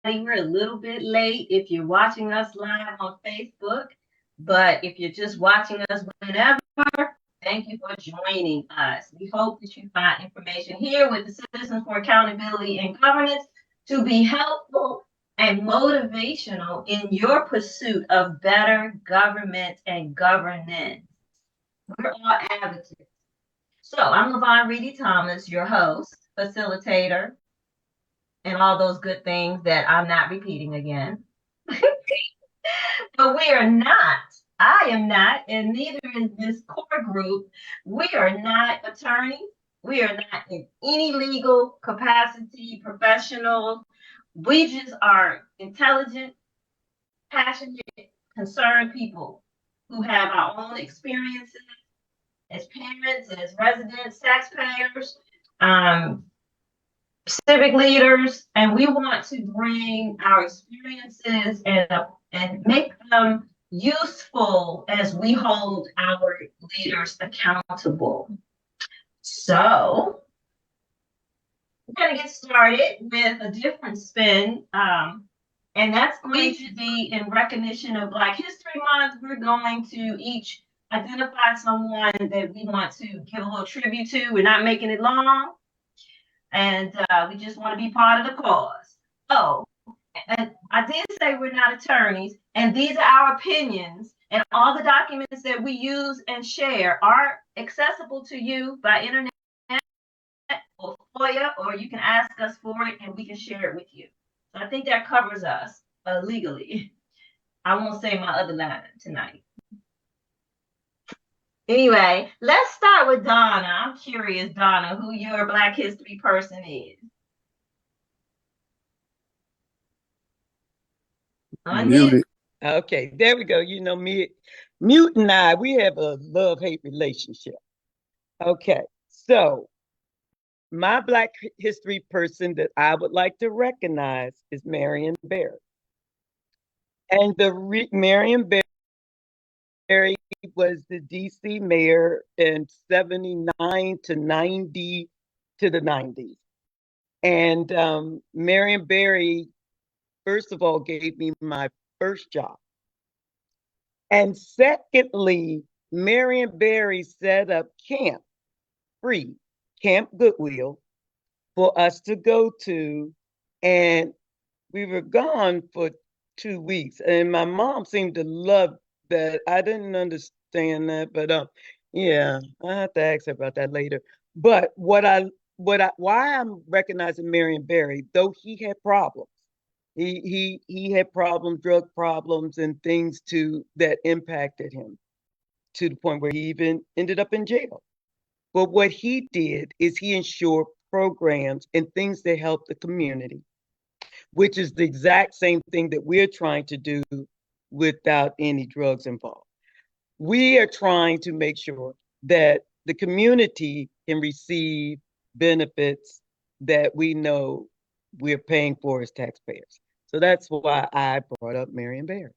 We're a little bit late if you're watching us live on Facebook, but if you're just watching us whenever, thank you for joining us. We hope that you find information here with the Citizens for Accountability and Governance to be helpful and motivational in your pursuit of better government and governance. We're all advocates. So I'm Levon Reedy Thomas, your host, facilitator, and all those good things that I'm not repeating again. But we are not, I am not, and neither is this core group. We are not attorneys. We are not in any legal capacity, professional. We just are intelligent, passionate, concerned people who have our own experiences as parents, as residents, taxpayers, civic leaders, and we want to bring our experiences and make them useful as we hold our leaders accountable. So we're going to get started with a different spin, and that's going to be in recognition of Black History Month. We're going to each identify someone that we want to give a little tribute to. We're not making it long. And we just want to be part of the cause. Oh, and I did say we're not attorneys, and these are our opinions, and all the documents that we use and share are accessible to you by internet or FOIA, or you can ask us for it and we can share it with you. So I think that covers us legally. I won't say my other line tonight. Anyway, let's start with Donna. I'm curious, Donna, who your Black History person is. Unmute. Okay, there we go. You know, me, Mute and I, we have a love-hate relationship. Okay, so my Black History person that I would like to recognize is Marion Barry. And Marion Barry was the DC mayor in 79 to 90 to the 90s. And Marion Barry, first of all, gave me my first job. And secondly, Marion Barry set up Camp Goodwill for us to go to. And we were gone for 2 weeks. And my mom seemed to love that. I didn't understand that, but yeah, I have to ask her about that later. But why I'm recognizing Marion Barry, though he had problems. He had problems, drug problems, and things that impacted him to the point where he even ended up in jail. But what he did is he ensured programs and things that help the community, which is the exact same thing that we're trying to do without any drugs involved. We are trying to make sure that the community can receive benefits that we know we're paying for as taxpayers. So that's why I brought up Marion Barry.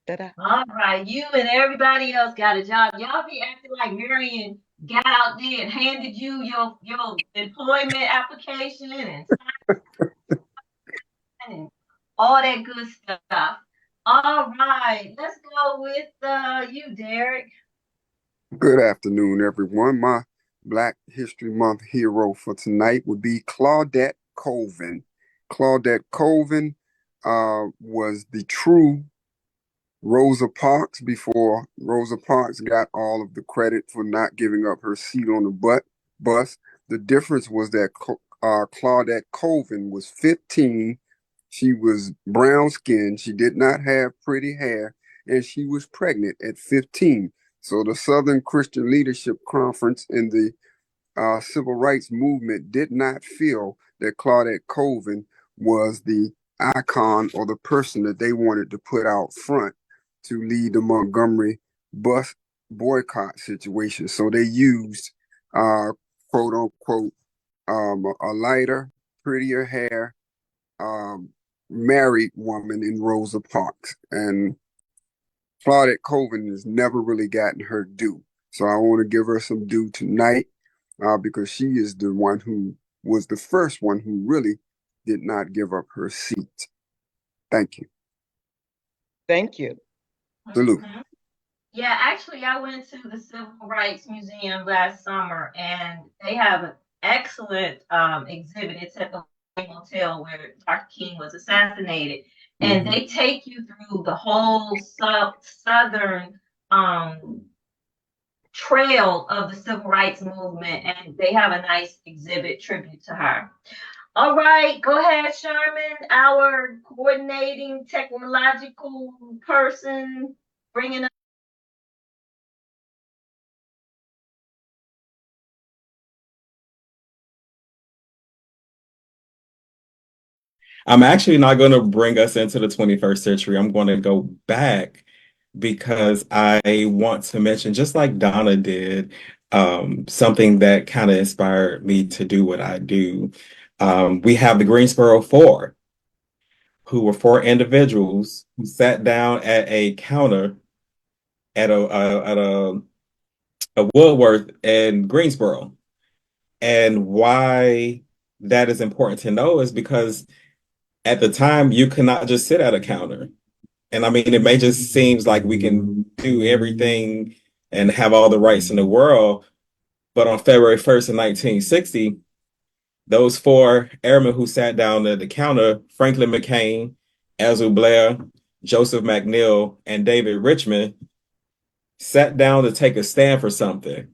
Ta-da. All right, you and everybody else got a job. Y'all be acting like Marion got out there and handed you your employment application and all that good stuff. All right, let's go with you, Derek. Good afternoon, everyone. My Black History Month hero for tonight would be Claudette Colvin. Claudette Colvin was the true Rosa Parks before Rosa Parks got all of the credit for not giving up her seat on the bus. The difference was that Claudette Colvin was 15. She was brown skinned. She did not have pretty hair, and she was pregnant at 15. So the Southern Christian Leadership Conference in the Civil Rights Movement did not feel that Claudette Colvin was the icon or the person that they wanted to put out front to lead the Montgomery bus boycott situation. So they used, quote unquote, a lighter, prettier hair, married woman in Rosa Parks. And Claudette Colvin has never really gotten her due. So I want to give her some due tonight because she is the one who was the first one who really did not give up her seat. Thank you. Thank you. Salute. Yeah, actually, I went to the Civil Rights Museum last summer, and they have an excellent exhibit. It's at the hotel where Dr. King was assassinated, and they take you through the whole southern trail of the civil rights movement, and they have a nice exhibit tribute to her. All right, go ahead, Sherman, our coordinating technological person, bringing up. I'm actually not going to bring us into the 21st century. I'm going to go back because I want to mention, just like Donna did, something that kind of inspired me to do what I do. We have the Greensboro Four, who were four individuals who sat down at a counter at a Woodworth in Greensboro. And why that is important to know is because at the time you cannot just sit at a counter. And I mean, it may just seems like we can do everything and have all the rights in the world. But on February 1st of 1960, those four airmen who sat down at the counter, Franklin McCain, Ezra Blair, Joseph McNeil, and David Richmond, sat down to take a stand for something.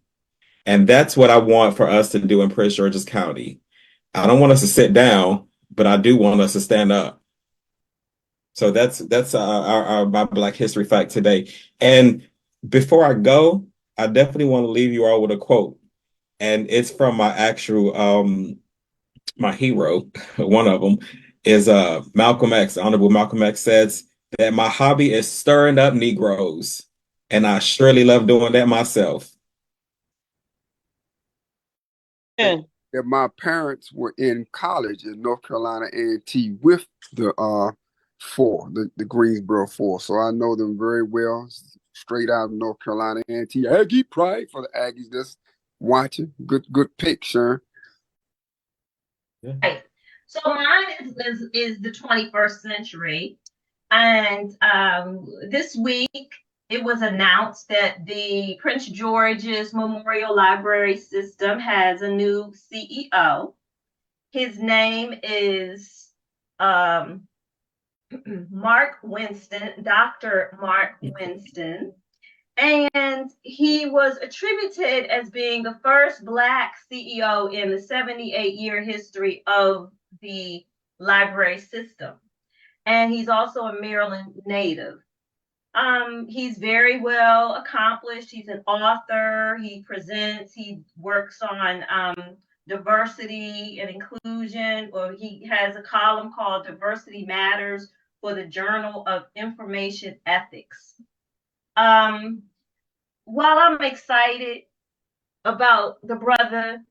And that's what I want for us to do in Prince George's County. I don't want us to sit down, but I do want us to stand up. So that's our my Black History fact today. And before I go, I definitely want to leave you all with a quote, and it's from my actual my hero. One of them is Malcolm X. Honorable Malcolm X says that my hobby is stirring up Negroes, and I surely love doing that myself. Yeah. That my parents were in college in North Carolina A&T with the the Greensboro Four, so I know them very well. Straight out of North Carolina A&T, Aggie pride for the Aggies just watching. Good pick, Sharon. Yeah. Right. So mine is the 21st century, and this week it was announced that the Prince George's Memorial Library System has a new CEO. His name is Mark Winston, Dr. Mark Winston. And he was attributed as being the first Black CEO in the 78-year history of the library system. And he's also a Maryland native. He's very well accomplished. He's an author. He presents. He works on diversity and inclusion, or he has a column called Diversity Matters for the Journal of Information Ethics. While I'm excited about the brother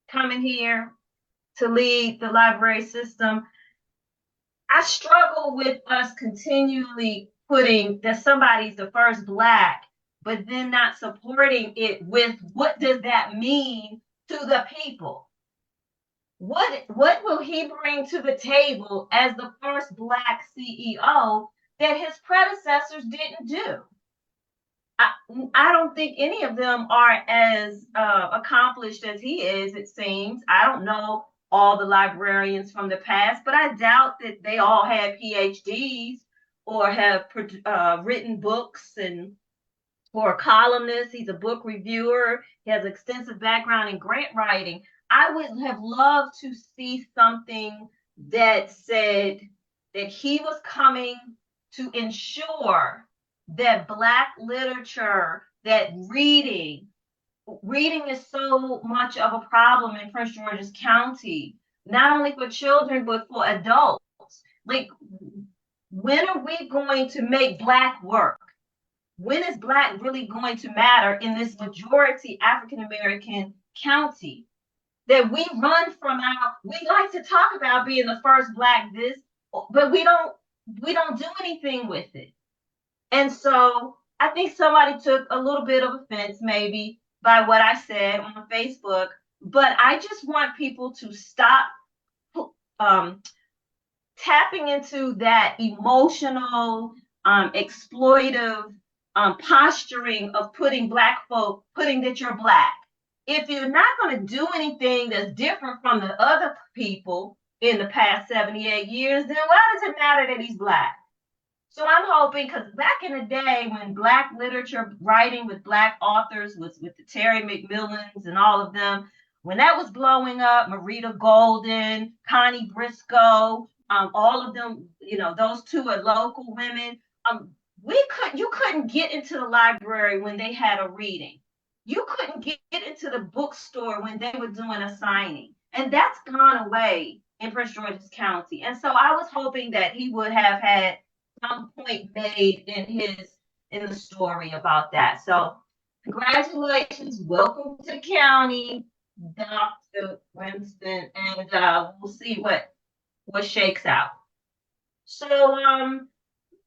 coming here to lead the library system, I struggle with us continually putting that somebody's the first Black, but then not supporting it with what does that mean to the people? What will he bring to the table as the first Black CEO that his predecessors didn't do? I don't think any of them are as accomplished as he is, it seems. I don't know all the librarians from the past, but I doubt that they all had PhDs or have written books and or a columnist. He's a book reviewer. He has extensive background in grant writing. I would have loved to see something that said that he was coming to ensure that Black literature, that reading is so much of a problem in Prince George's County, not only for children, but for adults. Like, when are we going to make Black work? When is Black really going to matter in this majority African-American county? That we run from we like to talk about being the first Black this, but we don't do anything with it. And so I think somebody took a little bit of offense maybe by what I said on Facebook, but I just want people to stop tapping into that emotional, exploitive posturing of putting Black folk, putting that you're Black. If you're not going to do anything that's different from the other people in the past 78 years, then why does it matter that he's Black? So I'm hoping, because back in the day when Black literature, writing with Black authors, was with the Terry McMillans and all of them, when that was blowing up, Marita Golden, Connie Briscoe, all of them, those two are local women. You couldn't get into the library when they had a reading. You couldn't get into the bookstore when they were doing a signing. And that's gone away in Prince George's County. And so I was hoping that he would have had some point made in the story about that. So congratulations, welcome to the county, Dr. Winston, and we'll see what shakes out. So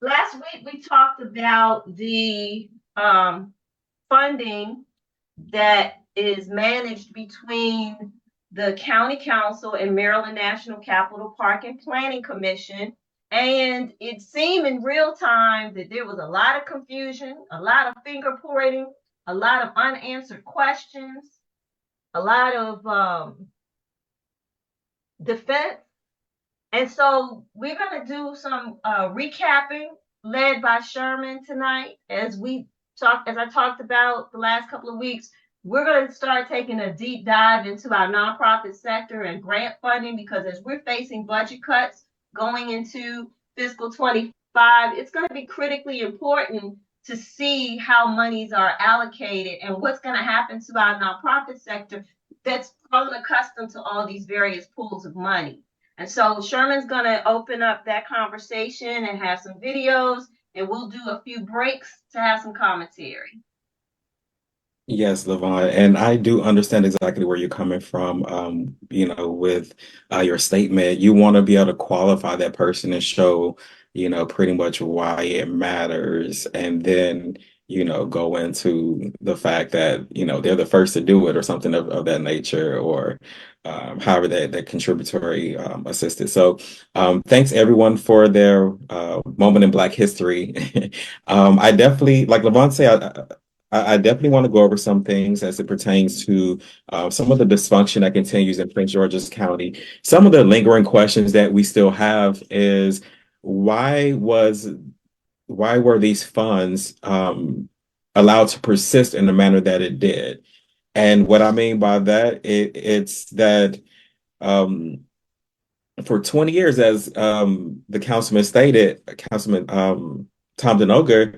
last week we talked about the funding that is managed between the County Council and Maryland National Capital Park and Planning Commission. And it seemed in real time that there was a lot of confusion, a lot of finger pointing, a lot of unanswered questions, a lot of defense. And so we're going to do some recapping led by Sherman tonight. As I talked about the last couple of weeks, we're going to start taking a deep dive into our nonprofit sector and grant funding, because as we're facing budget cuts going into fiscal 25, it's going to be critically important to see how monies are allocated and what's going to happen to our nonprofit sector that's grown accustomed to all these various pools of money. And so Sherman's going to open up that conversation and have some videos, and we'll do a few breaks to have some commentary. Yes, Levon, and I do understand exactly where you're coming from. With your statement, you want to be able to qualify that person and show, pretty much why it matters, and then, go into the fact that, they're the first to do it or something of that nature, or however that contributory assisted. So, thanks everyone for their moment in Black history. I definitely, like Levon said, I definitely want to go over some things as it pertains to some of the dysfunction that continues in Prince George's County. Some of the lingering questions that we still have is why were these funds allowed to persist in the manner that it did? And what I mean by that, it's that for 20 years, as the councilman stated, Councilman Tom Denoga,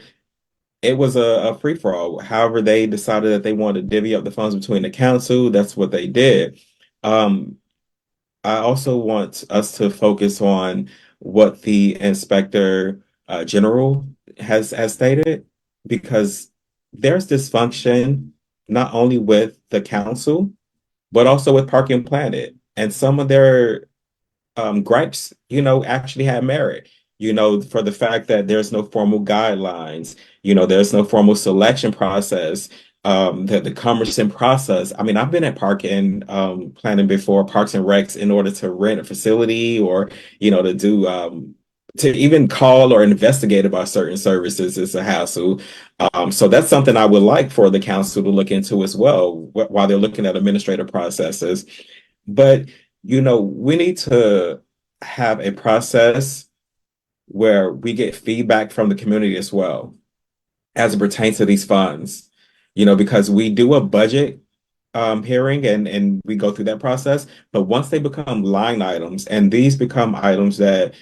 it was a free for all. However, they decided that they wanted to divvy up the funds between the council. That's what they did. I also want us to focus on what the inspector general has stated, because there's dysfunction not only with the council, but also with Park and Planet. And some of their gripes, actually have merit, for the fact that there's no formal guidelines, there's no formal selection process, the Cumbersome process. I mean, I've been at Park and Planning before, Parks and Recs, in order to rent a facility or, to do, to even call or investigate about certain services is a hassle. So that's something I would like for the council to look into as well while they're looking at administrative processes. But we need to have a process where we get feedback from the community as well as it pertains to these funds, because we do a budget hearing and we go through that process. But once they become line items, and these become items that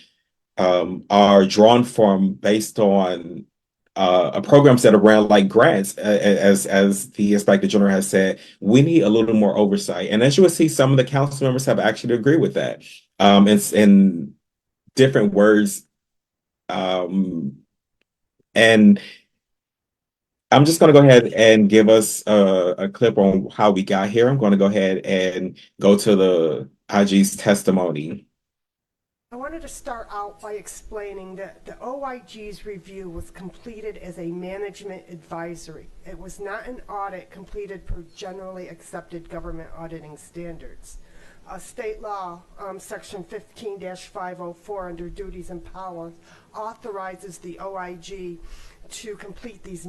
are drawn from based on programs that are ran like grants, as the inspector general has said, we need a little more oversight. And as you will see, some of the council members have actually agreed with that. In different words, and I'm just going to go ahead and give us a clip on how we got here. I'm going to go ahead and go to the IG's testimony. I wanted to start out by explaining that the OIG's review was completed as a management advisory. It was not an audit completed per generally accepted government auditing standards. State law, section 15-504 under duties and powers authorizes the OIG to complete these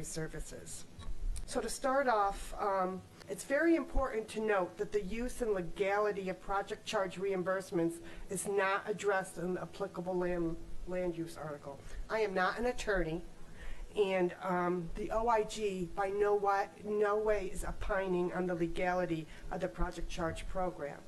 services. So to start off, it's very important to note that the use and legality of project charge reimbursements is not addressed in the applicable land use article. I am not an attorney, and the OIG by no way is opining on the legality of the project charge program.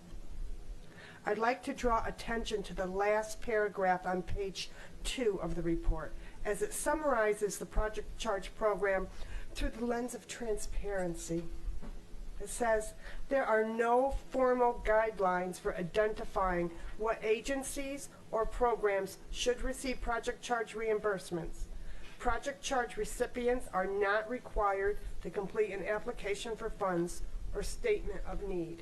I'd like to draw attention to the last paragraph on page 2 of the report, as it summarizes the project charge program through the lens of transparency. It says, there are no formal guidelines for identifying what agencies or programs should receive project charge reimbursements. Project charge recipients are not required to complete an application for funds or statement of need.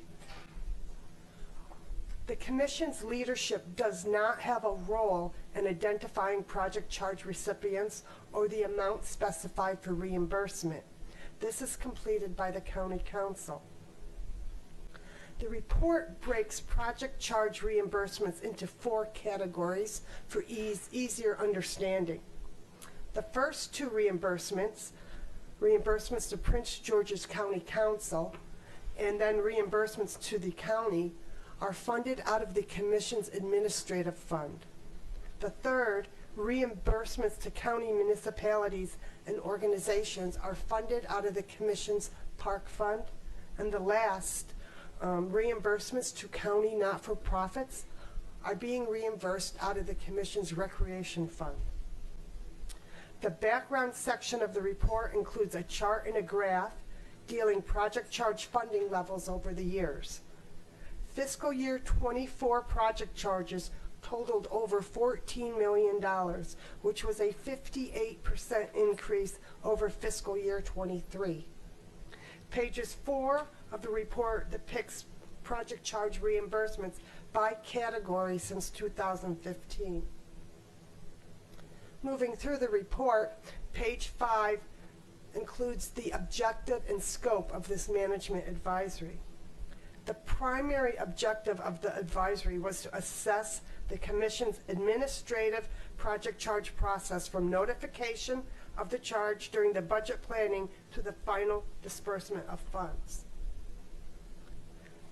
The Commission's leadership does not have a role in identifying project charge recipients or the amount specified for reimbursement. This is completed by the County Council. The report breaks project charge reimbursements into 4 categories for easier understanding. The first 2 reimbursements to Prince George's County Council, and then reimbursements to the county, are funded out of the Commission's administrative fund. The third, reimbursements to county municipalities and organizations, are funded out of the Commission's Park Fund. And the last, reimbursements to county not-for-profits, are being reimbursed out of the Commission's Recreation Fund. The background section of the report includes a chart and a graph dealing project charge funding levels over the years. Fiscal year 24 project charges totaled over $14 million, which was a 58% increase over fiscal year 23. Pages 4 of the report depicts project charge reimbursements by category since 2015. Moving through the report, page 5 includes the objective and scope of this management advisory. The primary objective of the advisory was to assess the Commission's administrative project charge process from notification of the charge during the budget planning to the final disbursement of funds.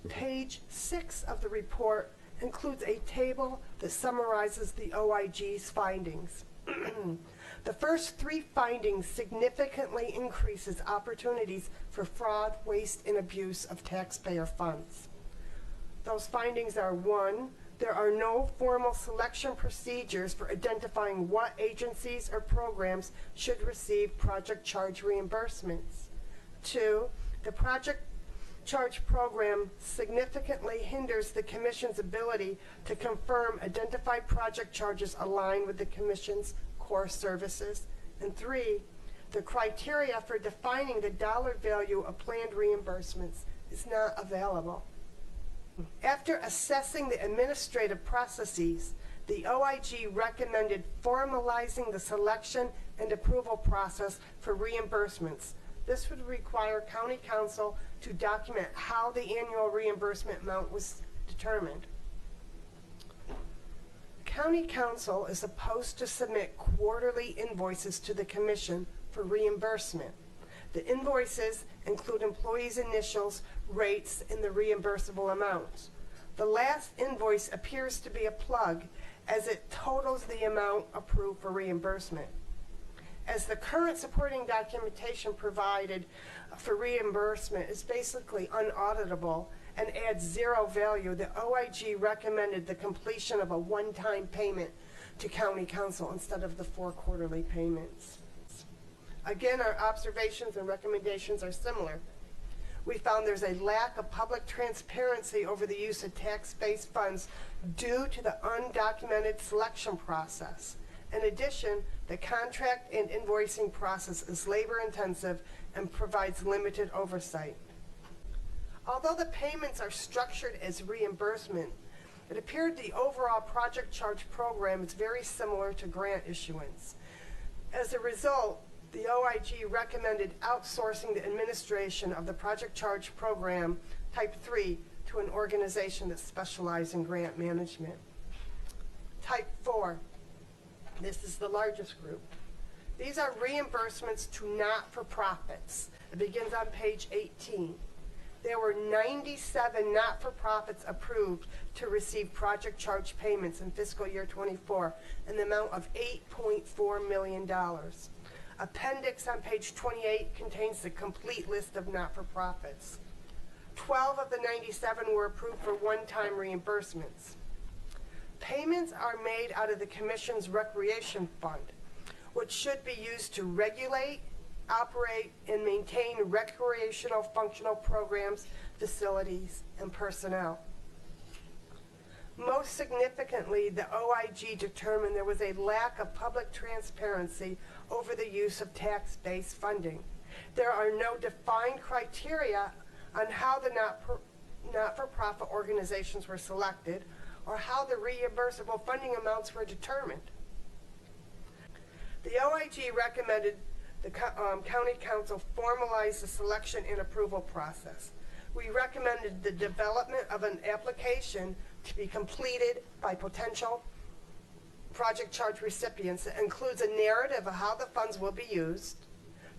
Page 6 of the report includes a table that summarizes the OIG's findings. The first 3 findings significantly increases opportunities for fraud, waste, and abuse of taxpayer funds. Those findings are: 1, there are no formal selection procedures for identifying what agencies or programs should receive project charge reimbursements. 2, the project charge program significantly hinders the Commission's ability to confirm identified project charges align with the Commission's core services. And 3, the criteria for defining the dollar value of planned reimbursements is not available. After assessing the administrative processes, the OIG recommended formalizing the selection and approval process for reimbursements. This would require County Council to document how the annual reimbursement amount was determined. County Council is supposed to submit quarterly invoices to the Commission for reimbursement. The invoices include employees' initials, rates, and the reimbursable amounts. The last invoice appears to be a plug, as it totals the amount approved for reimbursement. As the current supporting documentation provided for reimbursement is basically unauditable and adds 0 value, the OIG recommended the completion of a one-time payment to County Council instead of the 4 quarterly payments. Again, our observations and recommendations are similar. We found there's a lack of public transparency over the use of tax-based funds due to the undocumented selection process. In addition, the contract and invoicing process is labor-intensive and provides limited oversight. Although the payments are structured as reimbursement, it appeared the overall project charge program is very similar to grant issuance. As a result, the OIG recommended outsourcing the administration of the project charge program type 3 to an organization that specializes in grant management. Type 4, this is the largest group. These are reimbursements to not-for-profits. It begins on page 18. There were 97 not-for-profits approved to receive project charge payments in fiscal year 24 in the amount of $8.4 million. Appendix on page 28 contains the complete list of not-for-profits. 12 of the 97 were approved for one-time reimbursements. Payments are made out of the Commission's Recreation Fund, which should be used to regulate, operate, and maintain recreational functional programs, facilities, and personnel. Most significantly, the OIG determined there was a lack of public transparency over the use of tax-based funding. There are no defined criteria on how the not-for-profit organizations were selected or how the reimbursable funding amounts were determined. The OIG recommended the County Council formalize the selection and approval process. We recommended the development of an application to be completed by potential project charge recipients that includes a narrative of how the funds will be used.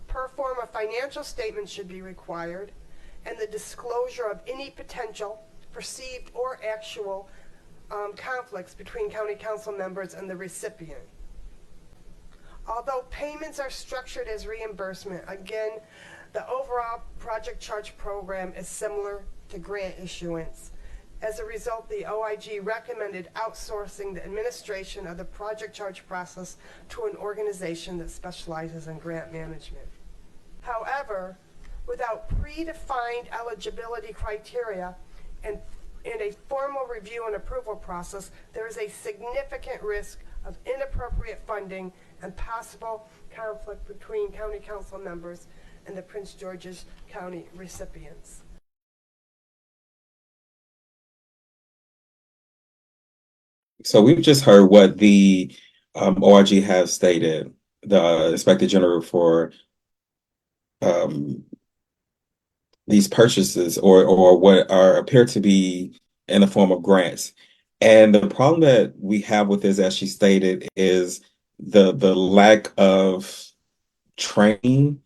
Per forma financial statements should be required, and the disclosure of any potential, perceived or actual conflicts between County Council members and the recipient. Although payments are structured as reimbursement, again, the overall project charge program is similar to grant issuance. As a result, the OIG recommended outsourcing the administration of the project charge process to an organization that specializes in grant management. However, without predefined eligibility criteria and a formal review and approval process, there is a significant risk of inappropriate funding and possible conflict between County Council members and the Prince George's County recipients. So we've just heard what the ORG has stated, the Inspector General for these purchases or what are appear to be in the form of grants. And the problem that we have with this, as she stated, is the lack of training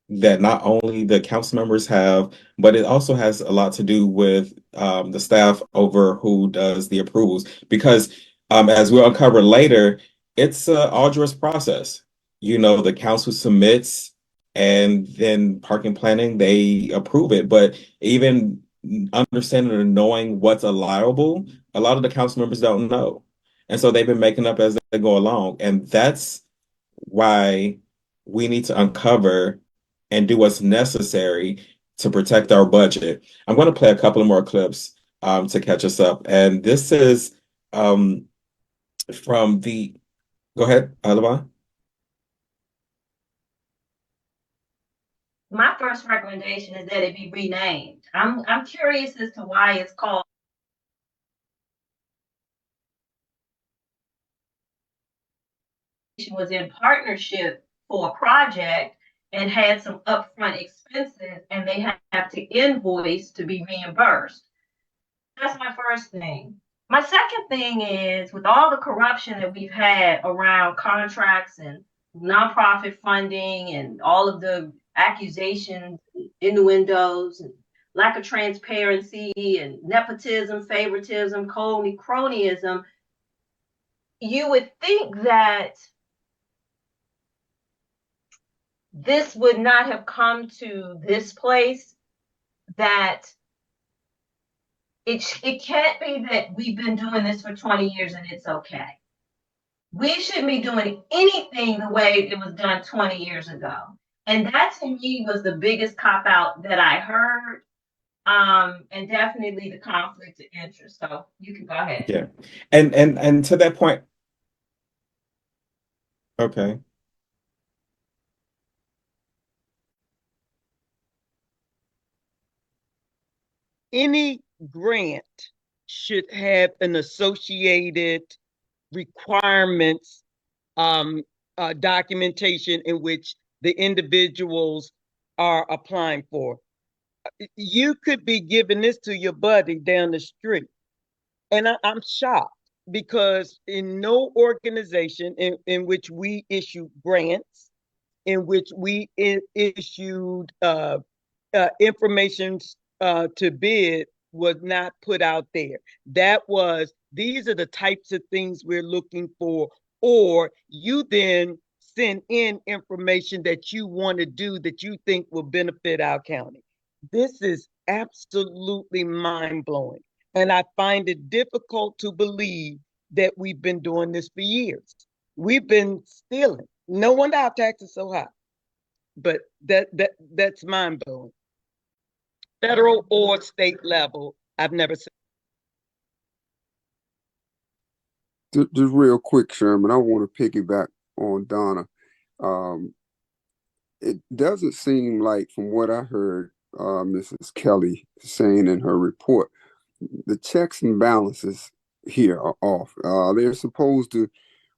that not only the council members have, but it also has a lot to do with the staff over who does the approvals. Because as we'll uncover later, it's an arduous process. You know, the council submits and then parking planning, they approve it. But even understanding or knowing what's allowable, a lot of the council members don't know. And so they've been making up as they go along. And that's why we need to uncover and do what's necessary to protect our budget. I'm going to play a couple of more clips to catch us up. And this is from the, go ahead, Alaba. My first recommendation is that it be renamed. I'm curious as to why it's called. Was in partnership for a project and had some upfront expenses, and they have to invoice to be reimbursed. That's my first thing. My second thing is, with all the corruption that we've had around contracts and nonprofit funding and all of the accusations, innuendos, and lack of transparency and nepotism, favoritism, cronyism, you would think that this would not have come to this place, that it can't be that we've been doing this for 20 years and it's okay. We shouldn't be doing anything the way it was done 20 years ago. And that to me was the biggest cop out that I heard. And definitely the conflict of interest. So you can go ahead. Yeah. And to that point, okay. Any grant should have an associated requirements documentation in which the individuals are applying for. You could be giving this to your buddy down the street. And I'm shocked because in no organization in which we issue grants, in which we issued information to bid was not put out there. That was, these are the types of things we're looking for, or you then send in information that you want to do that you think will benefit our county. This is absolutely mind-blowing. And I find it difficult to believe that we've been doing this for years. We've been stealing. No wonder our taxes so high. But that's mind-blowing. Federal or state level, I've never seen. Just real quick, Sherman, I want to piggyback on Donna. Um, it doesn't seem like, from what I heard, Mrs. Kelly saying in her report, the checks and balances here are off. They're supposed to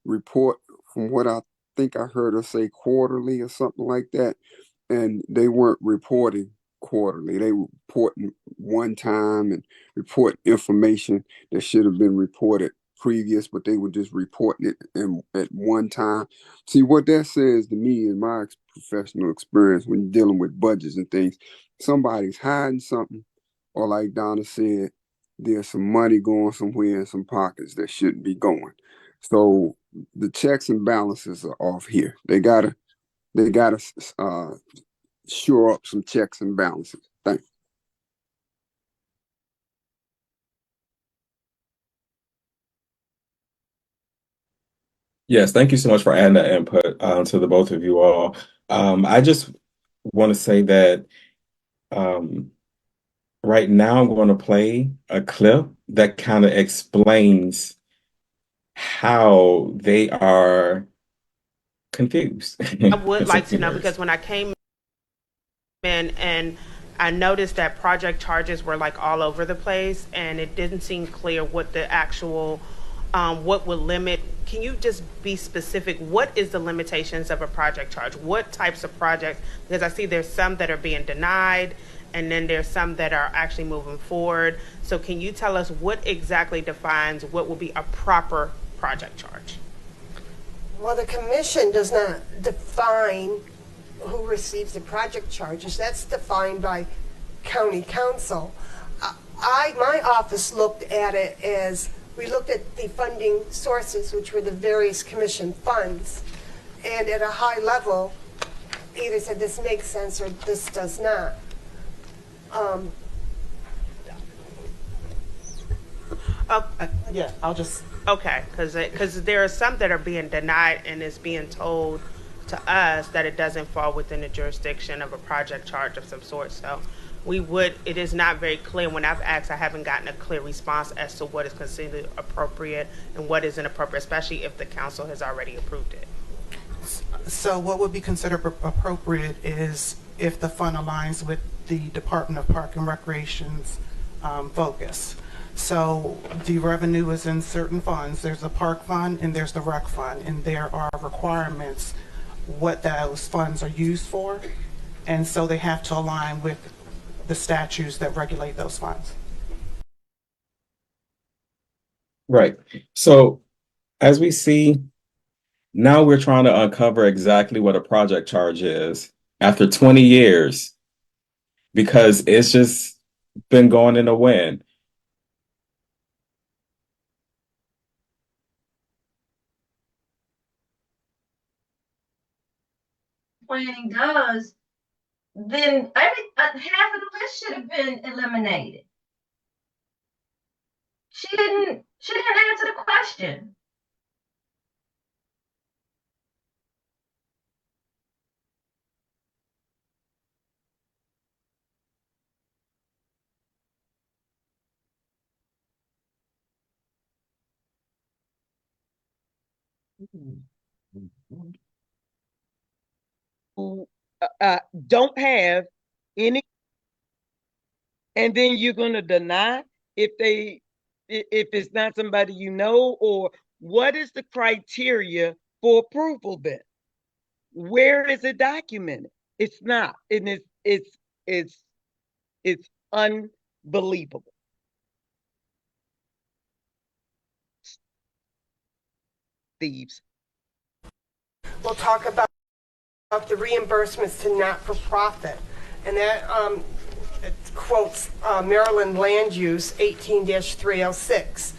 report, from what I think I heard her say, quarterly or something like that, and they weren't reporting quarterly. They were reporting one time and report information that should have been reported previous, but they were just reporting it at one time. See, what that says to me, in my professional experience, when you're dealing with budgets and things, somebody's hiding something, or like Donna said, there's some money going somewhere in some pockets that shouldn't be going. So the checks and balances are off here. They gotta shore up some checks and balances. Thanks. Yes, thank you so much for adding that input to the both of you all. I just want to say that um, right now I'm going to play a clip that kind of explains how they are confused. I would in so like to many know words. because when I came in and I noticed that project charges were like all over the place and it didn't seem clear what the actual, what would limit. Can you just be specific? What is the limitations of a project charge? What types of projects? Because I see there's some that are being denied and then there's some that are actually moving forward. So can you tell us what exactly defines what will be a proper project charge? Well, the commission does not define who receives the project charges. That's defined by county council. My office looked at it as, we looked at the funding sources, which were the various commission funds, and at a high level, either said this makes sense or this does not. Yeah, I'll just. Okay, because there are some that are being denied and it's being told to us that it doesn't fall within the jurisdiction of a project charge of some sort. So it is not very clear. When I've asked, I haven't gotten a clear response as to what is considered appropriate and what isn't appropriate, especially if the council has already approved it. So what would be considered appropriate is if the fund aligns with the Department of Park and Recreation's focus. So the revenue is in certain funds. There's the park fund and there's the rec fund, and there are requirements what those funds are used for, and so they have to align with the statutes that regulate those funds. Right. So as we see, now we're trying to uncover exactly what a project charge is after 20 years because it's just been going in the wind. Planning does, then half of the list should have been eliminated. She didn't answer the question. Who don't have any, and then you're going to deny if it's not somebody you know, or what is the criteria for approval then? Where is it documented? It's not, and it's It's unbelievable. Thieves. We'll talk about the reimbursements to not-for-profit. And that it quotes Maryland Land Use 18-306.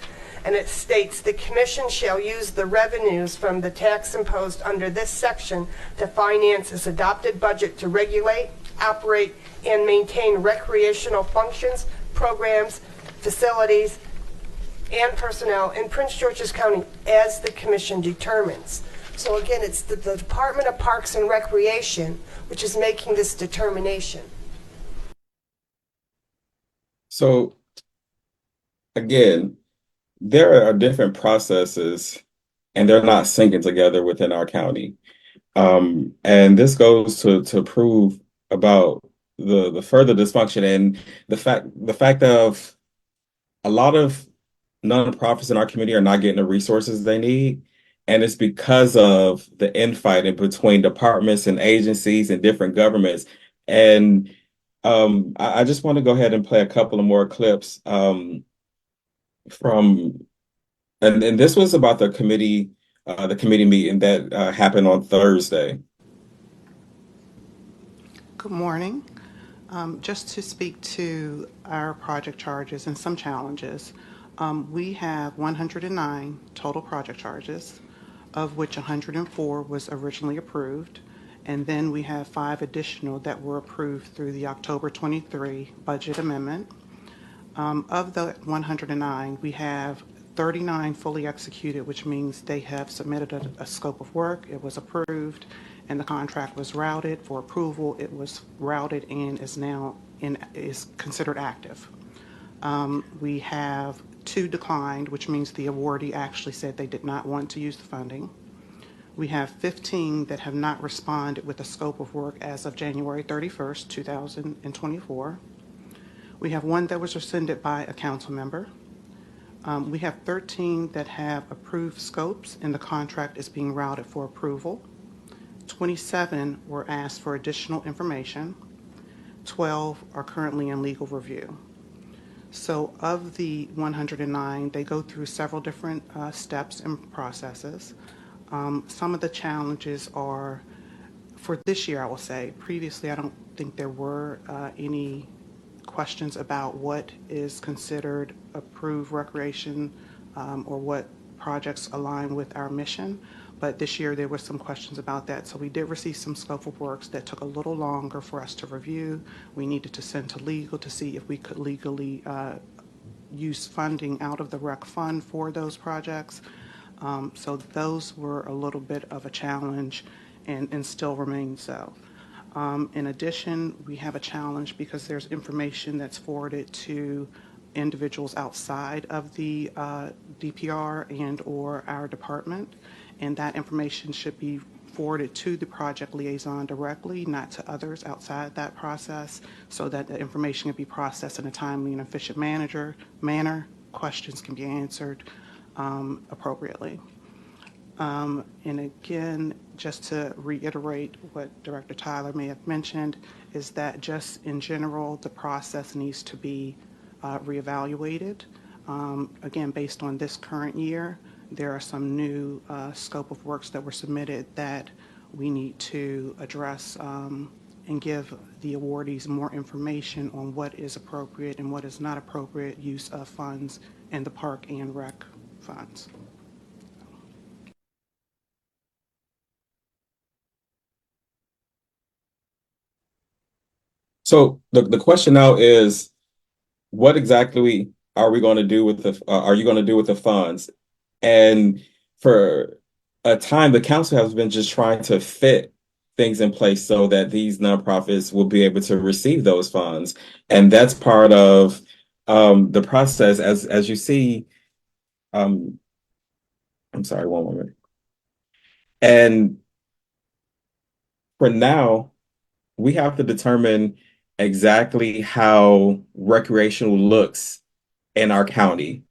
And it states, the commission shall use the revenues from the tax imposed under this section to finance its adopted budget to regulate, operate, and maintain recreational functions, programs, facilities, and personnel in Prince George's County as the commission determines. So again, it's the Department of Parks and Recreation which is making this determination. So again, there are different processes and they're not syncing together within our county. And this goes to prove about the further dysfunction and the fact of a lot of nonprofits in our community are not getting the resources they need. And it's because of the infighting between departments and agencies and different governments. And I just want to go ahead and play a couple of more clips from, and this was about the committee meeting that happened on Thursday. Good morning. Just to speak to our project charges and some challenges, we have 109 total project charges, of which 104 was originally approved, and then we have 5 additional that were approved through the October 23 budget amendment. Of the 109, we have 39 fully executed, which means they have submitted a scope of work, it was approved, and the contract was routed for approval. It was routed and is now is considered active. We have 2 declined, which means the awardee actually said they did not want to use the funding. We have 15 that have not responded with a scope of work as of January 31st, 2024. We have 1 that was rescinded by a council member. We have 13 that have approved scopes and the contract is being routed for approval. 27 were asked for additional information. 12 are currently in legal review. So of the 109, they go through several different steps and processes. Some of the challenges are, for this year, I will say, previously I don't think there were any questions about what is considered approved recreation or what projects align with our mission. But this year there were some questions about that. So we did receive some scope of works that took a little longer for us to review. We needed to send to legal to see if we could legally use funding out of the rec fund for those projects. So those were a little bit of a challenge and still remain so. In addition, we have a challenge because there's information that's forwarded to individuals outside of the DPR and or our department, and that information should be forwarded to the project liaison directly, not to others outside that process, so that the information can be processed in a timely and efficient manner, questions can be answered appropriately. And again, just to reiterate what Director Tyler may have mentioned, is that just in general, the process needs to be reevaluated. Again, based on this current year, there are some new scope of works that were submitted that we need to address and give the awardees more information on what is appropriate and what is not appropriate use of funds in the park and rec funds. So the question now is, what exactly are we going to do with are you going to do with the funds? And for a time, the council has been just trying to fit things in place so that these nonprofits will be able to receive those funds. And that's part of the process. As you see, I'm sorry, one moment. And for now, we have to determine exactly how recreational looks in our county.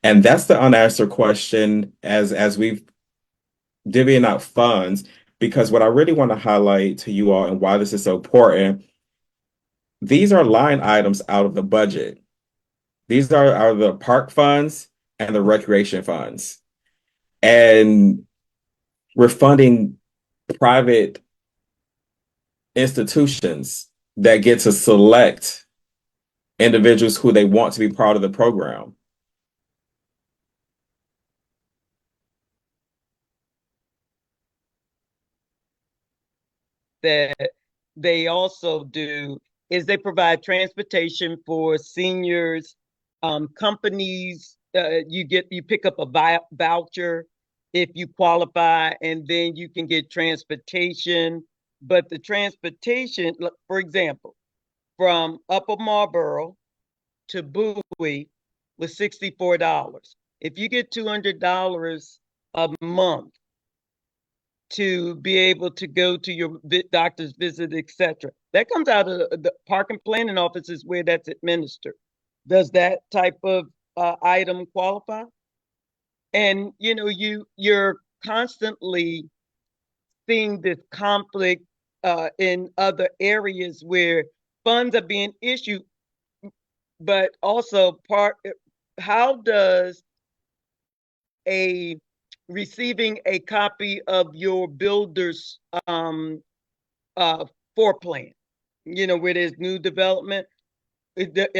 And that's the unanswered question as we've divvying out funds, because what I really want to highlight to you all and why this is so important these are line items out of the budget. These are the park funds and the recreation funds. And we're funding private institutions that get to select individuals who they want to be part of the program. That they also do is they provide transportation for seniors, companies. You pick up a voucher if you qualify, and then you can get transportation. But the transportation, for example, from Upper Marlboro to Bowie was $64. If you get $200 a month to be able to go to your doctor's visit, etc., that comes out of the park and planning offices where that's administered. Does that type of item qualify? And you're constantly seeing this conflict in other areas where funds are being issued, but also how does a receiving a copy of your builder's floor plan, where there's new development,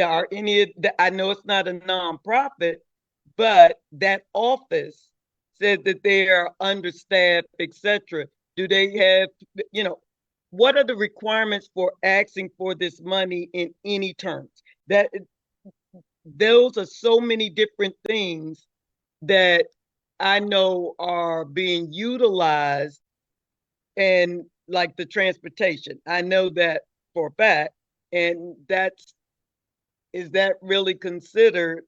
are any of the, I know it's not a nonprofit, but that office said that they are understaffed, etc. Do they have, what are the requirements for asking for this money in any terms? That those are so many different things that I know are being utilized, and like the transportation, I know that for a fact. And is that really considered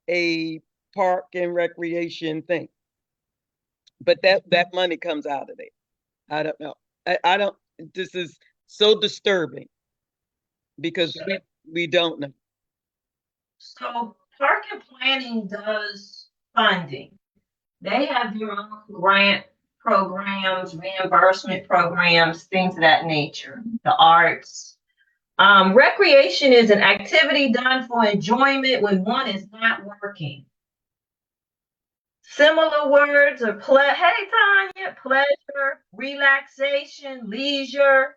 a park and recreation thing? But that money comes out of there. I don't know. I don't. This is so disturbing because we don't know. So park and planning does funding. They have their own grant programs, reimbursement programs, things of that nature. The arts. Recreation is an activity done for enjoyment when one is not working. Similar words are hey Tanya, pleasure, relaxation, leisure,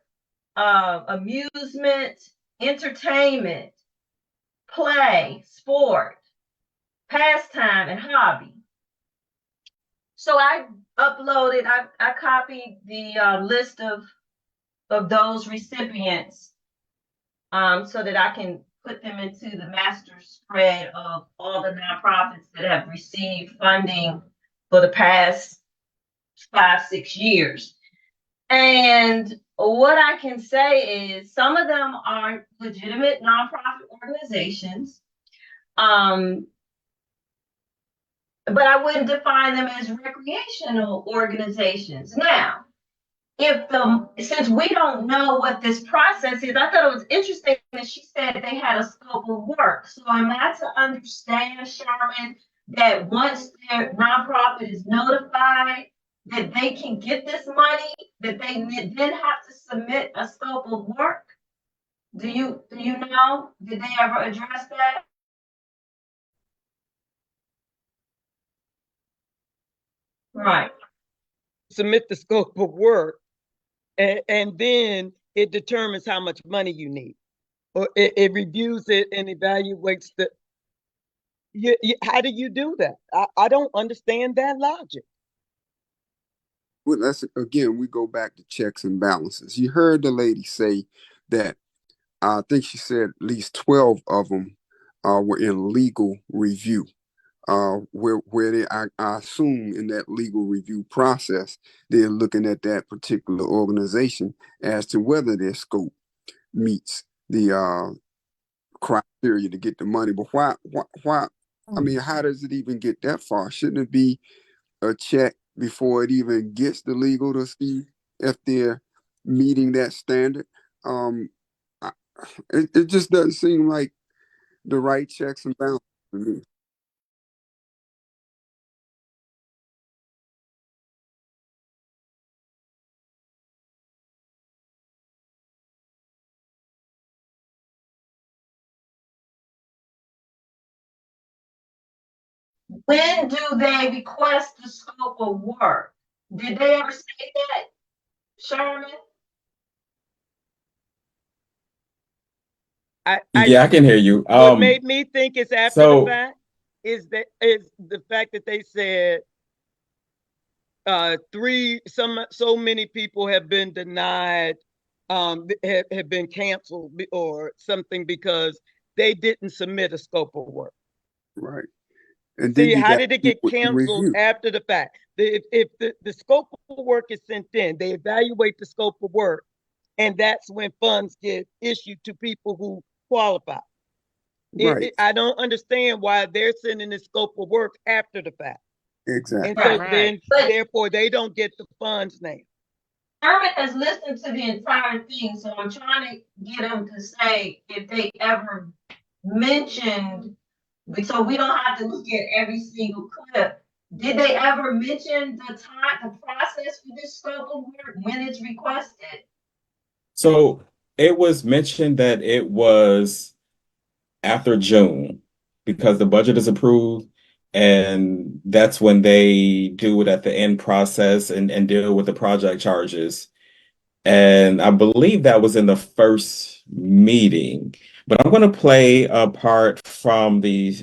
amusement, entertainment, play, sport, pastime, and hobby. So I copied the list of those recipients so that I can put them into the master spread of all the nonprofits that have received funding for the past 5-6 years. And what I can say is some of them are legitimate nonprofit organizations. But I wouldn't define them as recreational organizations. Now, since we don't know what this process is, I thought it was interesting that she said they had a scope of work. So am I to understand, Sherman, that once their nonprofit is notified that they can get this money, that they then have to submit a scope of work? Do you know? Did they ever address that? Right. Submit the scope of work, and then it determines how much money you need, or it reviews it and evaluates how do you do that? I don't understand that logic. Well, again, we go back to checks and balances. You heard the lady say that I think she said at least 12 of them were in legal review. Where I assume in that legal review process, they're looking at that particular organization as to whether their scope meets the criteria to get the money. But why? I mean, how does it even get that far? Shouldn't it be a check before it even gets the legal to see if they're meeting that standard? Um, it just doesn't seem like the right checks and balances to me. when do they request the scope of work? Did they ever say that, Sherman? Yeah, I can hear you. What made me think it's after the So fact is the fact that they said so many people have been denied, have been canceled or something because they didn't submit a scope of work. Right. And then See, you how got did it get people in canceled review. after the fact? If the scope of work is sent in, they evaluate the scope of work, and that's when funds get issued to people who qualify. Right. I don't understand why they're sending the scope of work after the fact. And Exactly. so Right. then, But therefore, they don't get the funds now. Sherman has listened to the entire thing, so I'm trying to get him to say if they ever mentioned, so we don't have to look at every single clip. Did they ever mention the process for this scope of work when it's requested? so it was mentioned that it was after June because the budget is approved, and that's when they do it at the end process and deal with the project charges. And I believe that was in the first meeting. But I'm going to play a part from the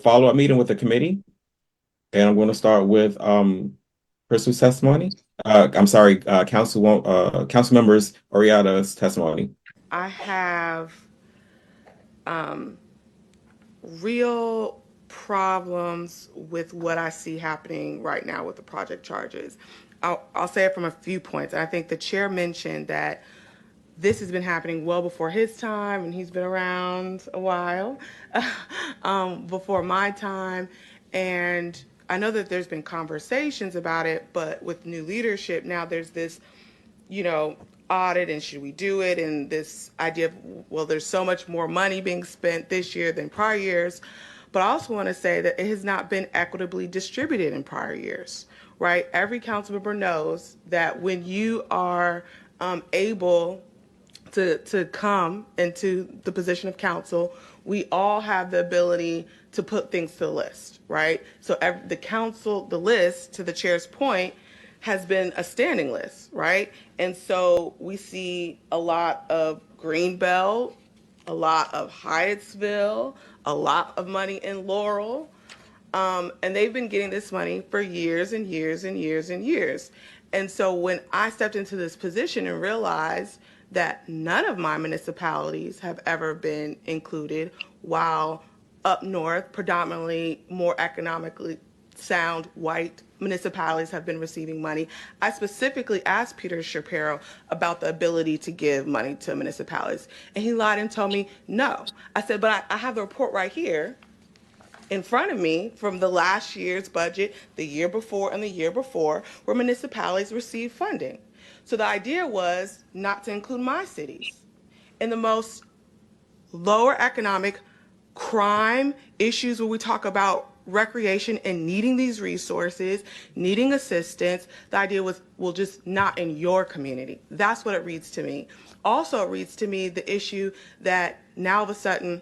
follow-up meeting with the committee, and I'm going to start with Crystal's testimony. I'm sorry, council members Oriata's testimony. I have real problems with what I see happening right now with the project charges. I'll say it from a few points. And I think the chair mentioned that this has been happening well before his time, and he's been around a while, before my time. And I know that there's been conversations about it, but with new leadership now, there's this, audit and should we do it, and this idea of, well, there's so much more money being spent this year than prior years. But I also want to say that it has not been equitably distributed in prior years, right? Every council member knows that when you are able to come into the position of council, we all have the ability to put things to the list, right? So the council, the list, to the chair's point, has been a standing list, right? And so we see a lot of Greenbelt, a lot of Hyattsville, a lot of money in Laurel. And they've been getting this money for years and years and years and years. And so when I stepped into this position and realized that none of my municipalities have ever been included, while up north, predominantly more economically sound white municipalities have been receiving money, I specifically asked Peter Shapiro about the ability to give money to municipalities. And he lied and told me no. I said, but I have the report right here in front of me from the last year's budget, the year before, and the year before, where municipalities received funding. So the idea was not to include my cities. In the most lower economic crime issues where we talk about recreation and needing these resources, needing assistance, the idea was, well, just not in your community. That's what it reads to me. Also, it reads to me the issue that now all of a sudden,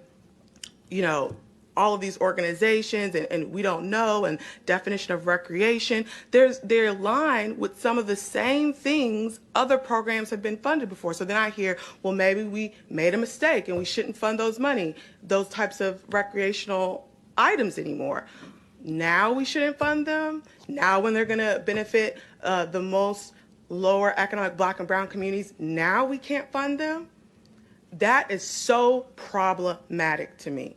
all of these organizations and we don't know, and definition of recreation, they're aligned with some of the same things other programs have been funded before. So then I hear, well, maybe we made a mistake and we shouldn't fund those types of recreational items anymore. Now we shouldn't fund them. Now when they're going to benefit the most lower economic Black and brown communities, now we can't fund them. That is so problematic to me.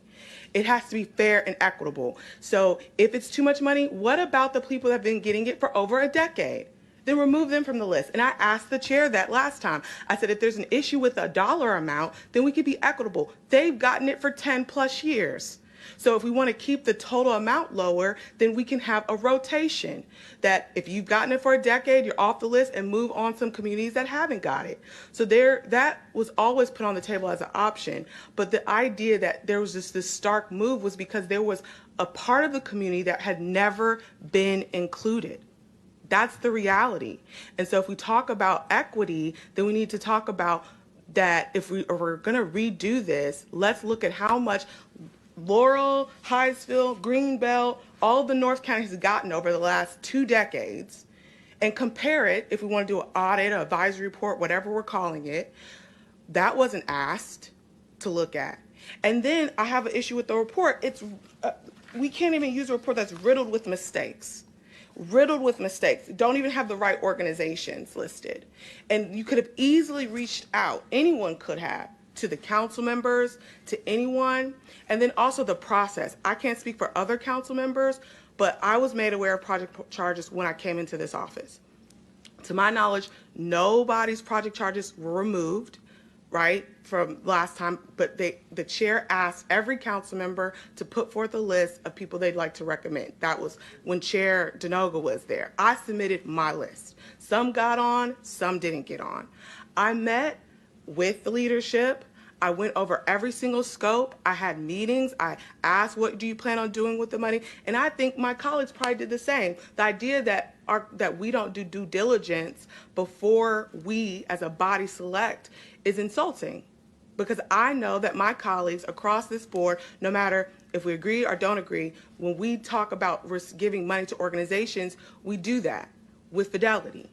It has to be fair and equitable. So if it's too much money, what about the people that have been getting it for over a decade? Then remove them from the list. And I asked the chair that last time. I said, if there's an issue with a dollar amount, then we could be equitable. They've gotten it for 10 plus years. So if we want to keep the total amount lower, then we can have a rotation that if you've gotten it for a decade, you're off the list and move on some communities that haven't got it. So that was always put on the table as an option. But the idea that there was just this stark move was because there was a part of the community that had never been included. That's the reality. And so if we talk about equity, then we need to talk about that if we're going to redo this, let's look at how much Laurel, Hyattsville, Greenbelt, all of the North County has gotten over the last 2 decades, and compare it, if we want to do an audit, an advisory report, whatever we're calling it, that wasn't asked to look at. And then I have an issue with the report. We can't even use a report that's riddled with mistakes. Riddled with mistakes. Don't even have the right organizations listed. And you could have easily reached out, anyone could have, to the council members, to anyone. And then also the process. I can't speak for other council members, but I was made aware of project charges when I came into this office. To my knowledge, nobody's project charges were removed, right, from last time, but the chair asked every council member to put forth a list of people they'd like to recommend. That was when Chair Denoga was there. I submitted my list. Some got on, some didn't get on. I met with the leadership. I went over every single scope. I had meetings. I asked, what do you plan on doing with the money? And I think my colleagues probably did the same. The idea that we don't do due diligence before we as a body select is insulting, because I know that my colleagues across this board, no matter if we agree or don't agree, when we talk about giving money to organizations, we do that with fidelity.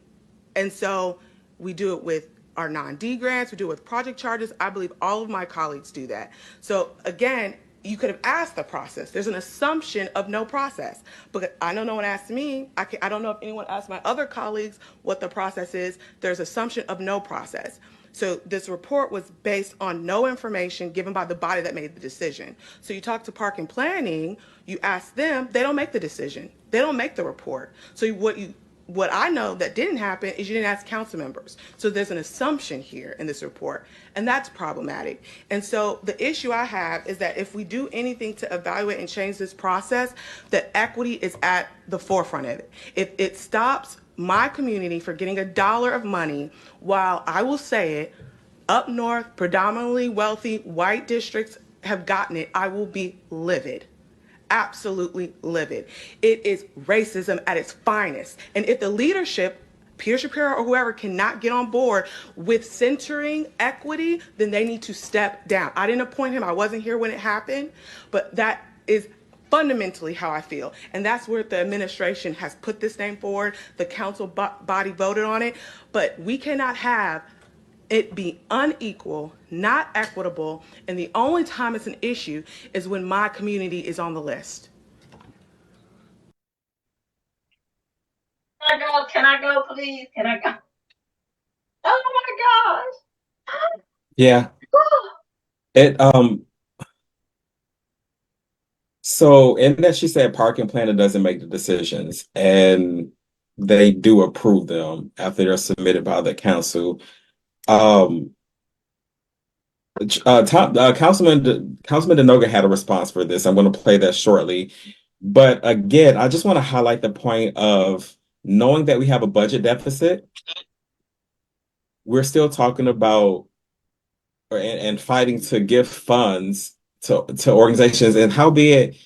And so we do it with our non-D grants, we do it with project charges. I believe all of my colleagues do that. So again, you could have asked the process. There's an assumption of no process. But I know no one asked me. I don't know if anyone asked my other colleagues what the process is. There's assumption of no process. So this report was based on no information given by the body that made the decision. So you talk to Park and Planning, you ask them, they don't make the decision. They don't make the report. So what I know that didn't happen is you didn't ask council members. So there's an assumption here in this report, and that's problematic. And so the issue I have is that if we do anything to evaluate and change this process, that equity is at the forefront of it. If it stops my community from getting $1 of money, while I will say it, up north, predominantly wealthy white districts have gotten it, I will be livid. Absolutely livid. It is racism at its finest. And if the leadership, Peter Shapiro or whoever, cannot get on board with centering equity, then they need to step down. I didn't appoint him. I wasn't here when it happened, but that is fundamentally how I feel. And that's where the administration has put this thing forward. The council body voted on it, but we cannot have it be unequal, not equitable, and the only time it's an issue is when my community is on the list. Can I go? Can I go, please? Can I go? Oh my gosh. Yeah. It So in that she said parking planner doesn't make the decisions, and they do approve them after they're submitted by the council. Um, Councilman Denoga had a response for this. I'm going to play that shortly. But again, I just want to highlight the point of knowing that we have a budget deficit. We're still talking about and fighting to give funds to organizations, and howbeit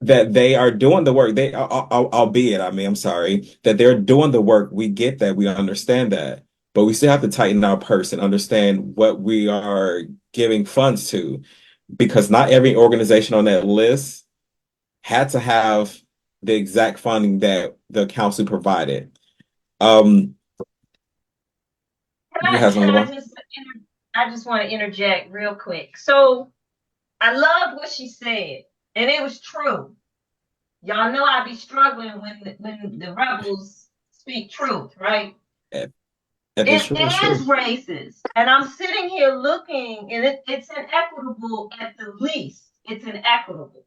that they are doing the work. Albeit, I mean, I'm sorry, that they're doing the work. We get that, we understand that, but we still have to tighten our purse and understand what we are giving funds to, because not every organization on that list had to have the exact funding that the council provided. Can You have something to I just want to interject real quick. So I love what she said, and it was true. Y'all know I be struggling when the rebels speak truth, right? It It is true. is racist, and I'm sitting here looking, and it's inequitable at the least. It's inequitable.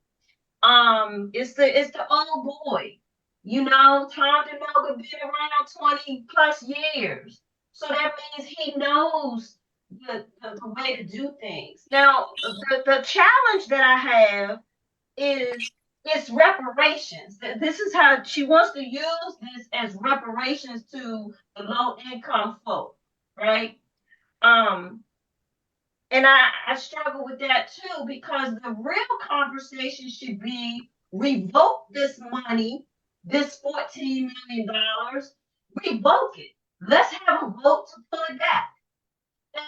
It's the old boy, Tom DeNoga been around 20 plus years, so that means he knows the way to do things. Now, the challenge that I have is it's reparations. This is how she wants to use this as reparations to the low income folk, right? And I struggle with that too, because the real conversation should be revoke this money, this $14 million, revoke it. Let's have a vote to pull it back.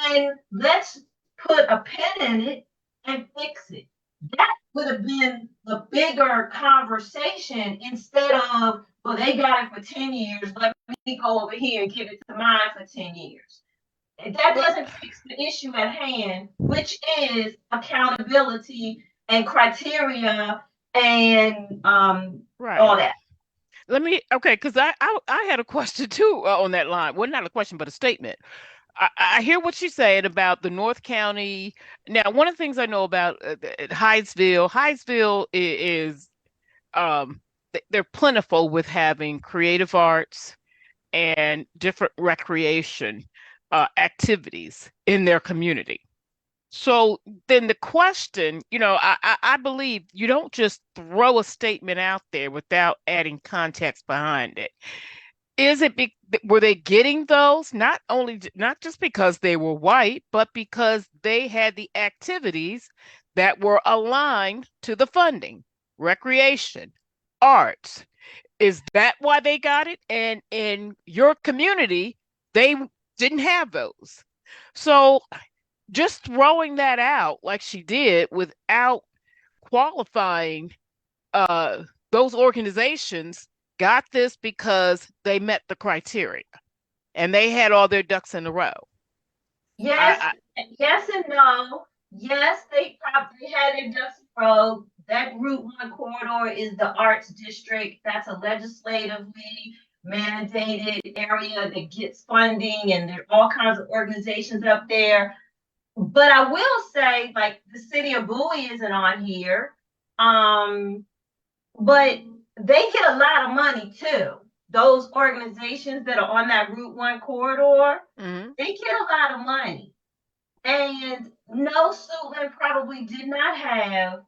And let's put a pin in it and fix it. That would have been the bigger conversation instead of, well, they got it for 10 years. Let me go over here and give it to mine for 10 years. That doesn't fix the issue at hand, which is accountability and criteria and all Right. that. Okay, because I had a question too on that line. Well, not a question, but a statement. I hear what she's saying about the North County. Now, one of the things I know about Hydesville is they're plentiful with having creative arts and different recreation activities in their community. So then the question, I believe you don't just throw a statement out there without adding context behind it. Were they getting those not just because they were white, but because they had the activities that were aligned to the funding, recreation, arts? Is that why they got it? And in your community, they didn't have those. So just throwing that out like she did without qualifying those organizations got this because they met the criteria and they had all their ducks in a row. Yes, yes and no. Yes, they probably had their ducks in a row. That Route 1 corridor is the arts district. That's a legislatively mandated area that gets funding, and there are all kinds of organizations up there. But I will say, like, the city of Bowie isn't on here. But they get a lot of money too. Those organizations that are on that Route 1 corridor, they get a lot of money. And no, Suitland probably did not have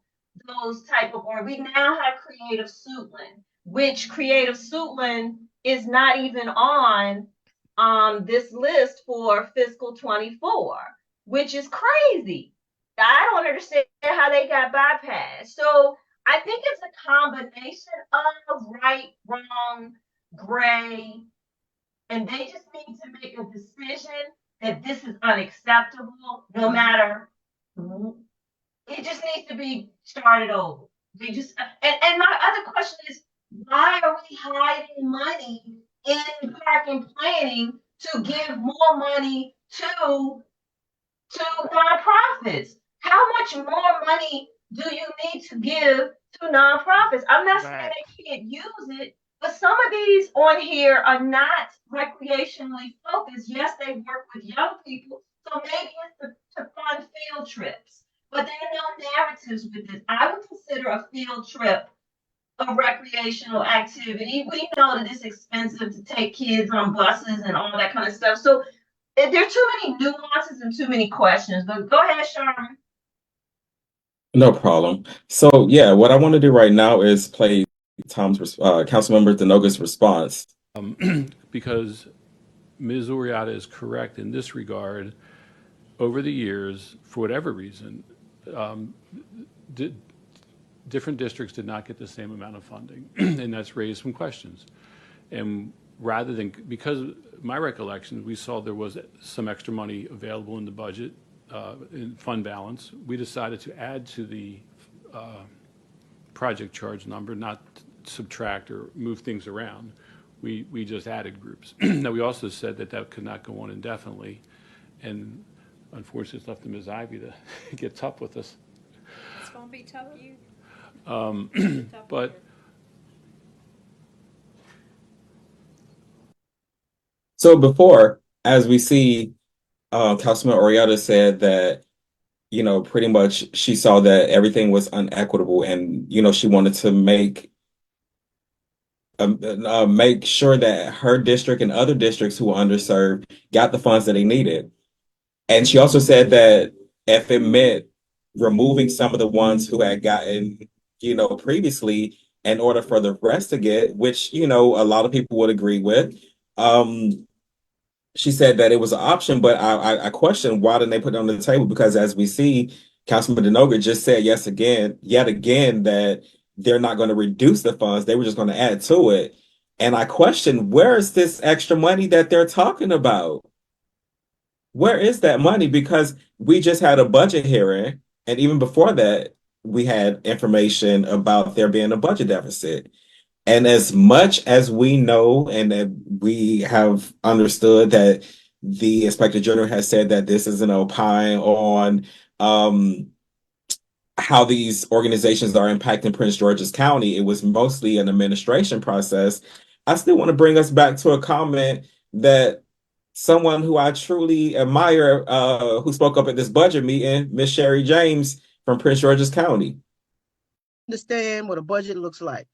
those type of, or we now have Creative Suitland, which Creative Suitland is not even on this list for fiscal 24, which is crazy. I don't understand how they got bypassed. So I think it's a combination of right, wrong, gray, and they just need to make a decision that this is unacceptable, no matter. It just needs to be started over. They just and my other question is, why are we hiding money in park and planning to give more money to nonprofits? How much more money do you need to give to nonprofits? I'm not saying they can't use it, but some of these on here are not recreationally focused. Yes, they work with young people, so maybe it's to fund field trips. But there are no narratives with this. I would consider a field trip a recreational activity. We know that it's expensive to take kids on buses and all that kind of stuff. So there are too many nuances and too many questions. But go ahead, Sherman. No problem. So yeah, what I want to do right now is play Councilmember Denoga's response. Because Ms. Uriata is correct in this regard. Over the years, for whatever reason, different districts did not get the same amount of funding, and that's raised some questions. And rather than, because my recollection, we saw there was some extra money available in the budget, in fund balance, we decided to add to the project charge number, not subtract or move things around. We just added groups. Now, we also said that that could not go on indefinitely, and unfortunately, it's left to Ms. Ivy to get tough with us. It's going to be tough, you. But so before, as we see, Councilman Oriata said that, pretty much she saw that everything was unequitable, and she wanted to make sure that her district and other districts who were underserved got the funds that they needed. And she also said that if it meant removing some of the ones who had gotten, previously in order for the rest to get, which, a lot of people would agree with, she said that it was an option, but I question why didn't they put it on the table? Because as we see, Councilman Denoga just said yet again, that they're not going to reduce the funds. They were just going to add to it. And I question, where is this extra money that they're talking about? Where is that money? Because we just had a budget hearing, and even before that, we had information about there being a budget deficit. And as much as we know and that we have understood that the Inspector General has said that this is an opine on how these organizations are impacting Prince George's County, it was mostly an administration process. I still want to bring us back to a comment that someone who I truly admire, who spoke up at this budget meeting, Miss Sherry James from Prince George's County. Understand what a budget looks like.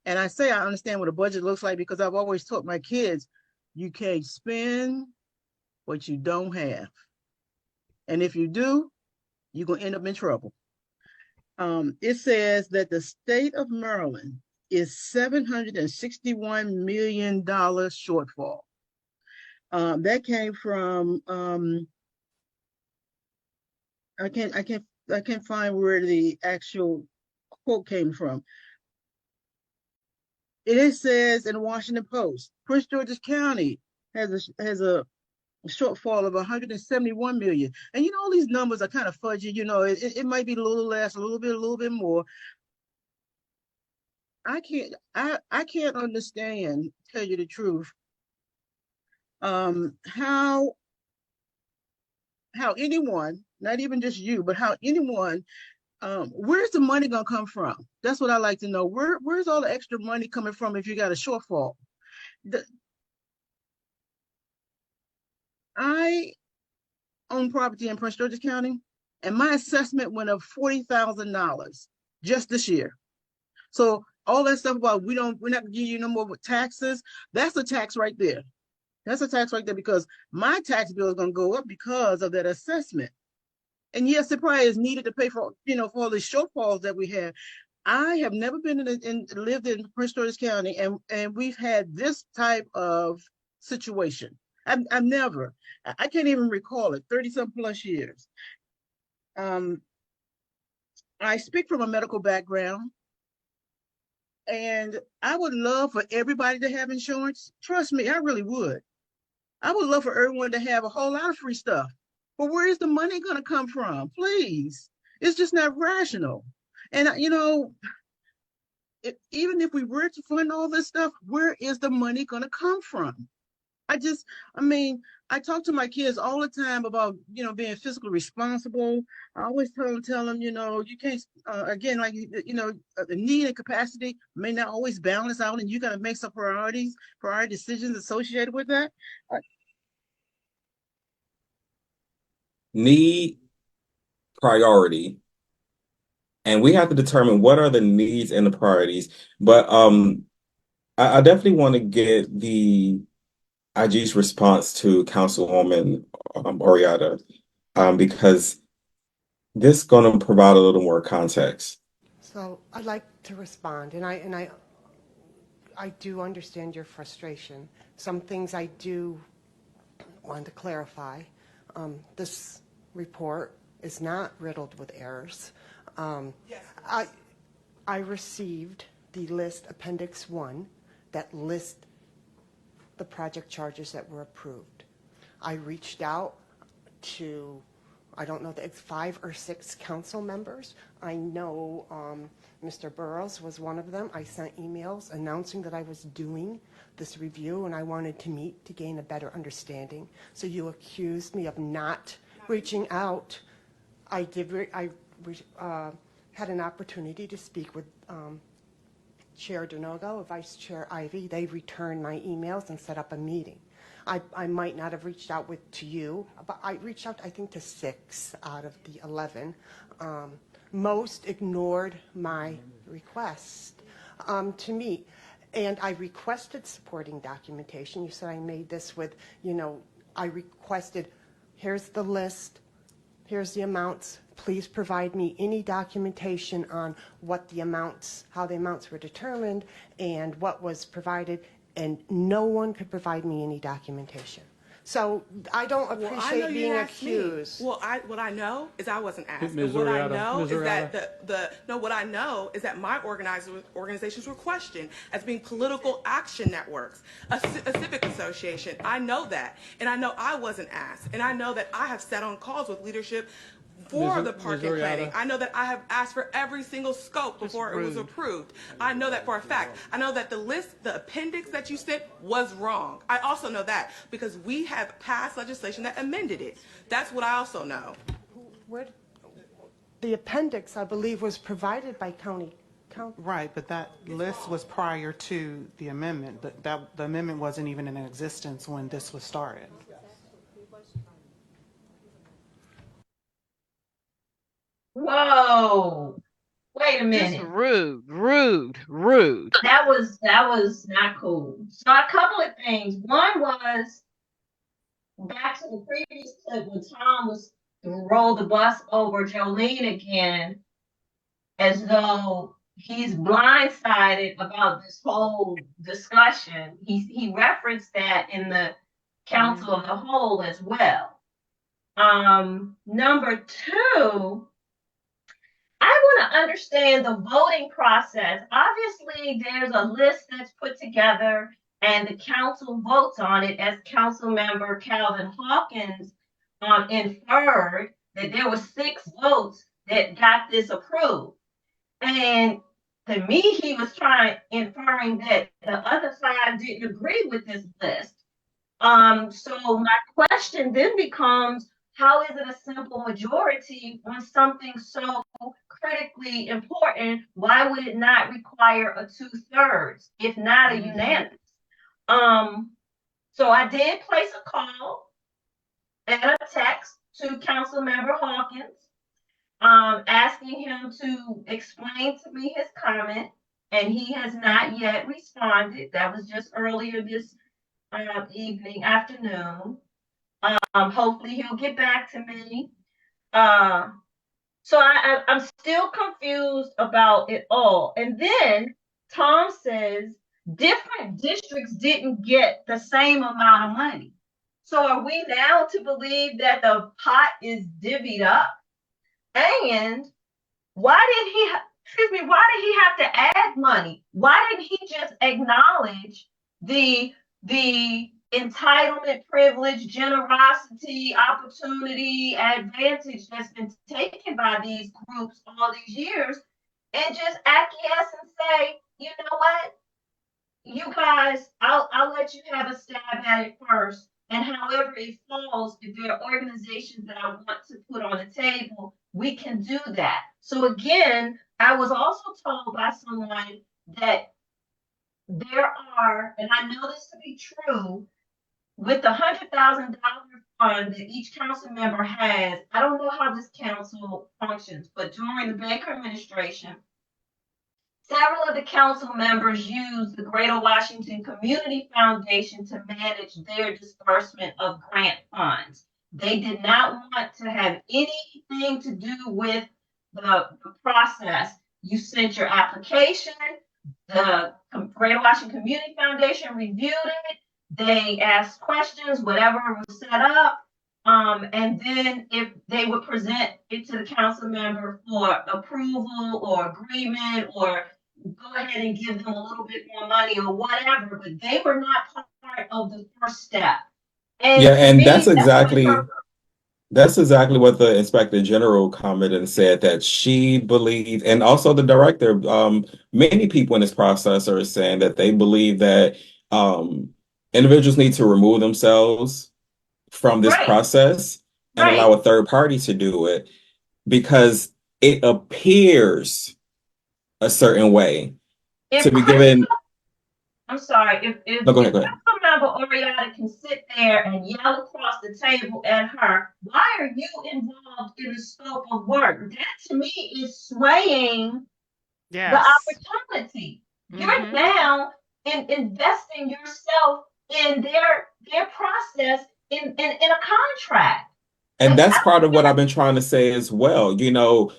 And I say I understand what a budget looks like because I've always taught my kids, you can't spend what you don't have. And if you do, you're going to end up in trouble. It says that the state of Maryland is $761 million shortfall. That came from, I can't find where the actual quote came from. It says in the Washington Post, Prince George's County has a shortfall of 171 million. And you know, all these numbers are kind of fudgy. You know, it might be a little less, a little bit more. I can't understand, tell you the truth, how anyone, not even just you, but how anyone, where's the money gonna come from? That's what I like to know. Where's all the extra money coming from if you got a shortfall? I own property in Prince George's County, and my assessment went up $40,000 just this year. So all that stuff about we're not gonna give you no more with taxes, that's a tax right there. That's a tax right there because my tax bill is gonna go up because of that assessment. And yes, it probably is needed to pay for, you know, for all the shortfalls that we have. I have never been lived in Prince George's County, and we've had this type of situation. I've never, I can't even recall it, 30-some plus years. I speak from a medical background, and I would love for everybody to have insurance. Trust me, I really would. I would love for everyone to have a whole lot of free stuff. But where is the money going to come from? Please. It's just not rational. And, you know, even if we were to fund all this stuff, where is the money going to come from? I talk to my kids all the time about, you know, being fiscally responsible. I always tell them, you know, you can't, again, like, you know, the need and capacity may not always balance out, and you got to make some priority decisions associated with that. Need, priority, and we have to determine what are the needs and the priorities. But I definitely want to get the IG's response to Councilwoman Oriata, because this is going to provide a little more context. So I'd like to respond, and I do understand your frustration. Some things I do want to clarify. This report is not riddled with errors. Yes. I received the list, Appendix 1, that lists the project charges that were approved. I reached out to, I don't know, it's 5 or 6 council members. I know Mr. Burrows was one of them. I sent emails announcing that I was doing this review and I wanted to meet to gain a better understanding. So you accused me of not reaching out. I had an opportunity to speak with Chair Donogo, Vice Chair Ivy. They returned my emails and set up a meeting. I might not have reached out to you, but I reached out, I think, to 6 out of the 11. Most ignored my request to meet. And I requested supporting documentation. You said I made this with, you know, I requested, here's the list, here's the amounts. Please provide me any documentation on what the amounts, how the amounts were determined and what was provided, and no one could provide me any documentation. So I don't appreciate being accused. Well, what I know is I wasn't asked. Ms. What I Oriata, know Ms. is Oriata. that what I know is that my organizations were questioned as being political action networks, a civic association. I know that, and I know I wasn't asked, and I know that I have sat on calls with leadership for Ms. the parking Oriata? planning. I know that I have asked for every single scope before it was rude. approved. I know that for a fact. I know that the list, the appendix that you sent was wrong. I also know that because we have passed legislation that amended it. That's what I also know. The appendix, I believe, was provided by county. Right, but that list was prior to the amendment. The amendment wasn't even in existence when this was started. Whoa, wait a Just minute. rude, rude, rude. That was not cool. So a couple of things. One was back to the previous clip when Tom was to roll the bus over Jolene again, as though he's blindsided about this whole discussion. He referenced that in the council of the whole as well. Number two, I want to understand the voting process. Obviously, there's a list that's put together and the council votes on it, as council member Calvin Hawkins inferred that there were 6 votes that got this approved. And to me, he was inferring that the other 5 didn't agree with this list. So my question then becomes, how is it a simple majority on something so critically important? Why would it not require a 2/3, if not a unanimous? So I did place a call and a text to Councilmember Hawkins, asking him to explain to me his comment, and he has not yet responded. That was just earlier this afternoon. Hopefully he'll get back to me. So I'm still confused about it all. And then Tom says different districts didn't get the same amount of money. So are we now to believe that the pot is divvied up? And why did he have to add money? Why didn't he just acknowledge the entitlement, privilege, generosity, opportunity, advantage that's been taken by these groups all these years, and just acquiesce and say, you know what, you guys, I'll let you have a stab at it first, and however it falls, if there are organizations that I want to put on the table, we can do that. So again, I was also told by someone that there are, and I know this to be true, with the $100,000 fund that each council member has. I don't know how this council functions, but during the Baker administration, several of the council members used the Greater Washington Community Foundation to manage their disbursement of grant funds. They did not want to have anything to do with the process. You sent your application, the Greater Washington Community Foundation reviewed it, they asked questions, whatever was set up, and then if they would present it to the council member for approval or agreement, or go ahead and give them a little bit more money or whatever, but they were not part of the first step. And yeah, and me, that's exactly what the inspector general commented and said, that she believed, and also the director, many people in this process are saying that they believe that individuals need to remove themselves from this process and allow a third party to do it, because it appears a certain way to be given. I'm sorry, if No, go ahead. Councilmember Oriata can sit there and yell across the table at her, why are you involved in the scope of work? That to me is swaying the opportunity. You're now investing yourself in their process in a contract. And that's part of what I've been trying to say as well. You know,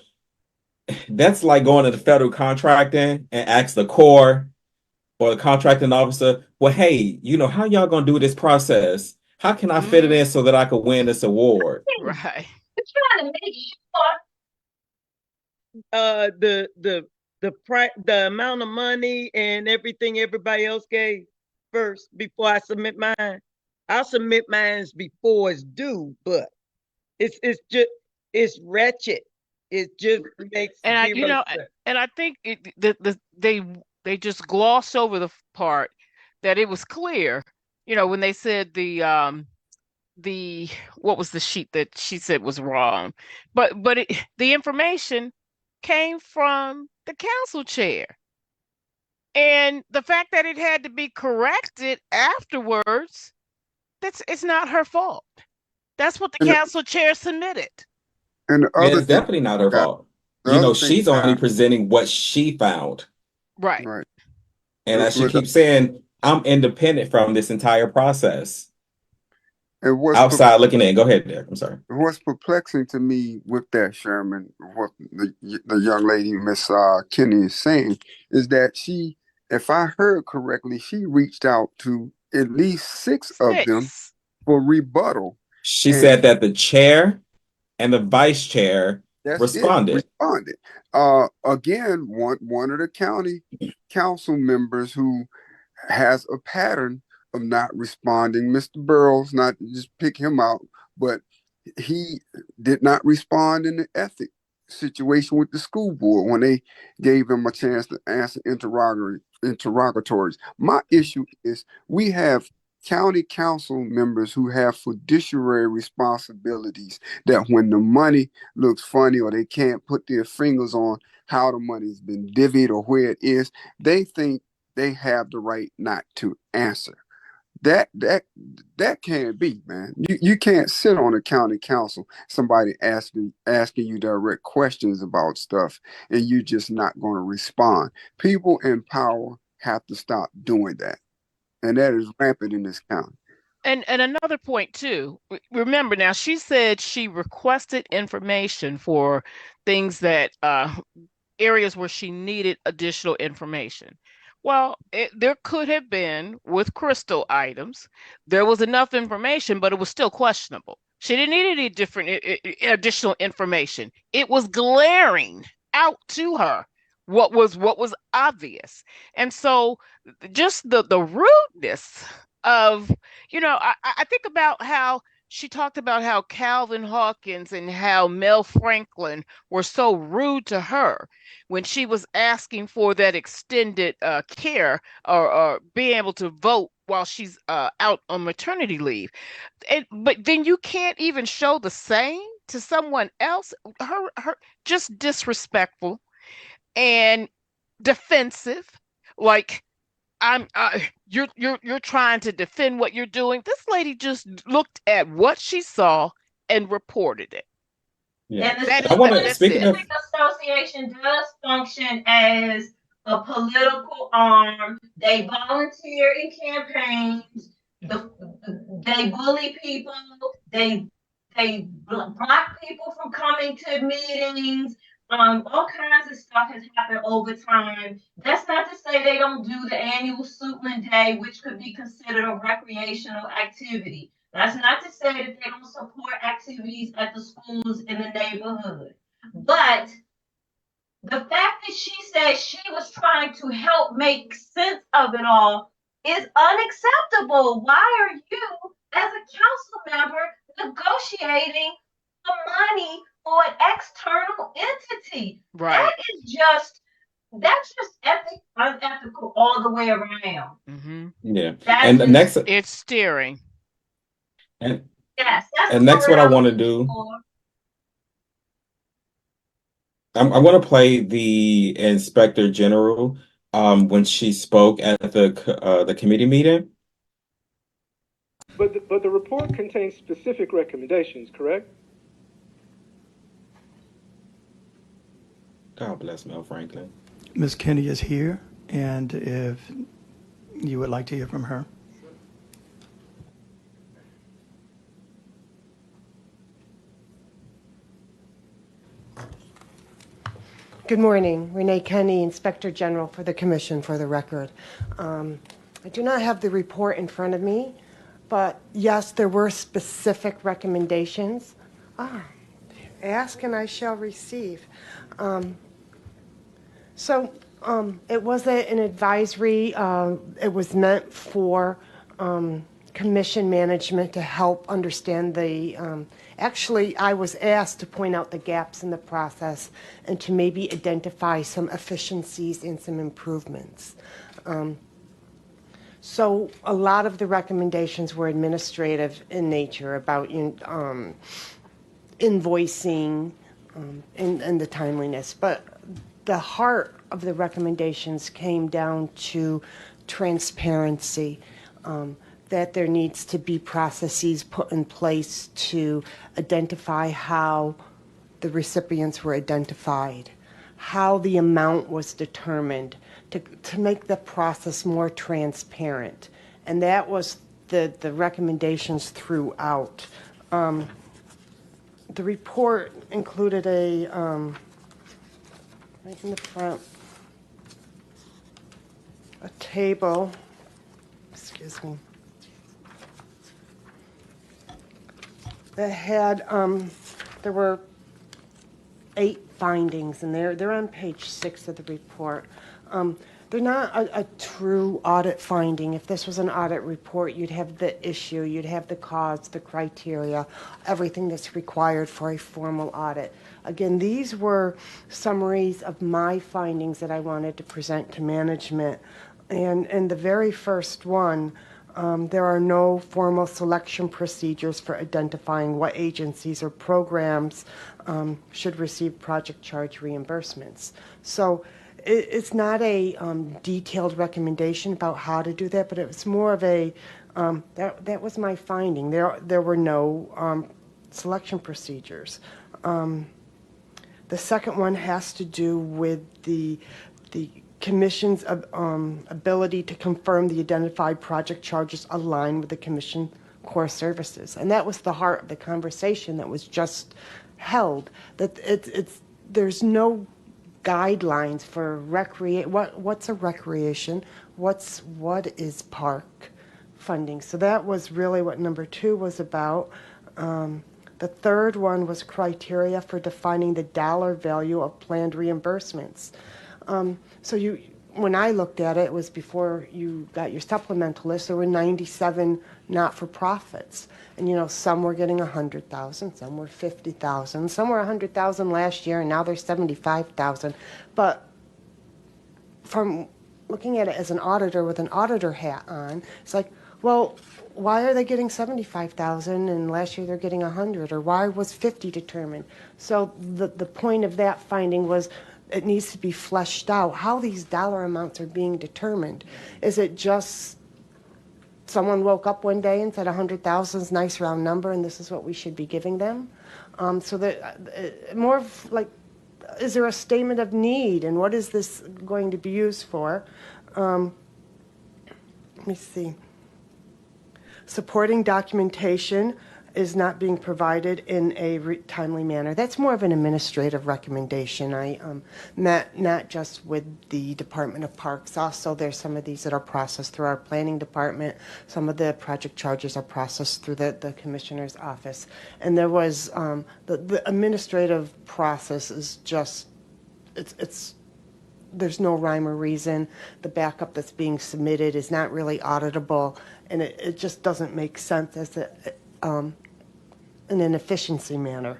that's like going to the federal contracting and ask the Corps or the contracting officer, well, hey, you know, how y'all gonna do this process? How can I fit it in so that I could win this award? Right. You're trying to make sure the amount of money and everything everybody else gave first before I submit mine. I'll submit mine before it's due, but it's just It's wretched. It just makes And I, zero sense. and I think they just glossed over the part that it was clear, when they said the what was the sheet that she said was wrong, but the information came from the council chair, and the fact that it had to be corrected afterwards, it's not her fault. That's what the And council chair submitted. and the Yeah, other it's thing, definitely not her got fault. the other thing, She's only presenting what she found. Right. right? And as she But keeps saying, I'm independent from this entire process. and Outside looking in. Go ahead, Derek. I'm sorry. what's perplexing to me with that, Sherman, what the young lady, Miss Kenny, is saying is that she, if I heard correctly, she reached out to at least six of them 6. for rebuttal, She and said that the chair and the vice chair that's it. responded. Responded. Again, one of the county council members who has a pattern of not responding. Mr. Burrows, not to just pick him out, but he did not respond in the ethic situation with the school board when they gave him a chance to answer interrogatories. My issue is we have county council members who have fiduciary responsibilities that when the money looks funny or they can't put their fingers on how the money's been divvied or where it is, they think they have the right not to answer. That can't be, man. You can't sit on a county council, somebody asking you direct questions about stuff, and you just not going to respond. People in power have to stop doing that, and that is rampant in this county. And another point too. Remember now, she said she requested information for things that areas where she needed additional information. Well, there could have been with crystal items, there was enough information, but it was still questionable. She didn't need any different additional information. It was glaring out to her what was obvious. And so just the rudeness of, I think about how she talked about how Calvin Hawkins and how Mel Franklin were so rude to her when she was asking for that extended care, or being able to vote while she's out on maternity leave. But then you can't even show the same to someone else. Her just disrespectful and defensive. Like, you're trying to defend what you're doing. This lady just looked at what she saw and reported it. Yeah. And the That I is want that, to, that's speaking it. of, Association does function as a political arm. They volunteer in campaigns. They bully people. They block people from coming to meetings. All kinds of stuff has happened over time. That's not to say they don't do the annual Suitland Day, which could be considered a recreational activity. That's not to say that they don't support activities at the schools in the neighborhood. But the fact that she said she was trying to help make sense of it all is unacceptable. Why are you, as a council member, negotiating the money for an external entity? Right. That's just unethical all the way around. Mm-hmm. yeah. That And the just, next, It's steering. and, yes, that's and the next, word what I I'm want to looking do, for. I'm going to play the Inspector General when she spoke at the committee meeting. But the report contains specific recommendations, correct? God bless Mel Franklin. Ms. Kenny is here, and if you would like to hear from her. Good morning. Renee Kenny, Inspector General for the Commission, for the record. I do not have the report in front of me, but yes, there were specific recommendations. Ask and I shall receive. It was an advisory. It was meant for commission management to help understand actually, I was asked to point out the gaps in the process and to maybe identify some efficiencies and some improvements. So a lot of the recommendations were administrative in nature about invoicing and the timeliness, but the heart of the recommendations came down to transparency, that there needs to be processes put in place to identify how the recipients were identified, how the amount was determined, to make the process more transparent. And that was the recommendations throughout. The report included a, right in the front, a table, excuse me, that had, there were 8 findings, and they're on page 6 of the report. They're not a true audit finding. If this was an audit report, you'd have the issue, you'd have the cause, the criteria, everything that's required for a formal audit. Again, these were summaries of my findings that I wanted to present to management. And the very first one, there are no formal selection procedures for identifying what agencies or programs should receive project charge reimbursements. So it's not a detailed recommendation about how to do that, but it was more of a, that was my finding. There were no selection procedures. The second one has to do with the Commission's ability to confirm the identified project charges align with the Commission core services. And that was the heart of the conversation that was just held, that there's no guidelines for what's a recreation, what is park funding. So that was really what number 2 was about. The third one was criteria for defining the dollar value of planned reimbursements. So when I looked at it, it was before you got your supplemental list. There were 97 not-for-profits, and some were getting 100,000, some were 50,000, some were 100,000 last year, and now they're 75,000. But from looking at it as an auditor with an auditor hat on, it's like, well, why are they getting 75,000 and last year they're getting 100, or why was 50 determined? So the point of that finding was, it needs to be fleshed out how these dollar amounts are being determined. Is it just someone woke up one day and said 100,000 is a nice round number and this is what we should be giving them? So that more of like, is there a statement of need and what is this going to be used for? Let me see. Supporting documentation is not being provided in a timely manner. That's more of an administrative recommendation. I met not just with the Department of Parks. Also, there's some of these that are processed through our planning department. Some of the project charges are processed through the commissioner's office. And there was the administrative process is just there's no rhyme or reason. The backup that's being submitted is not really auditable, and it just doesn't make sense as in an efficiency manner.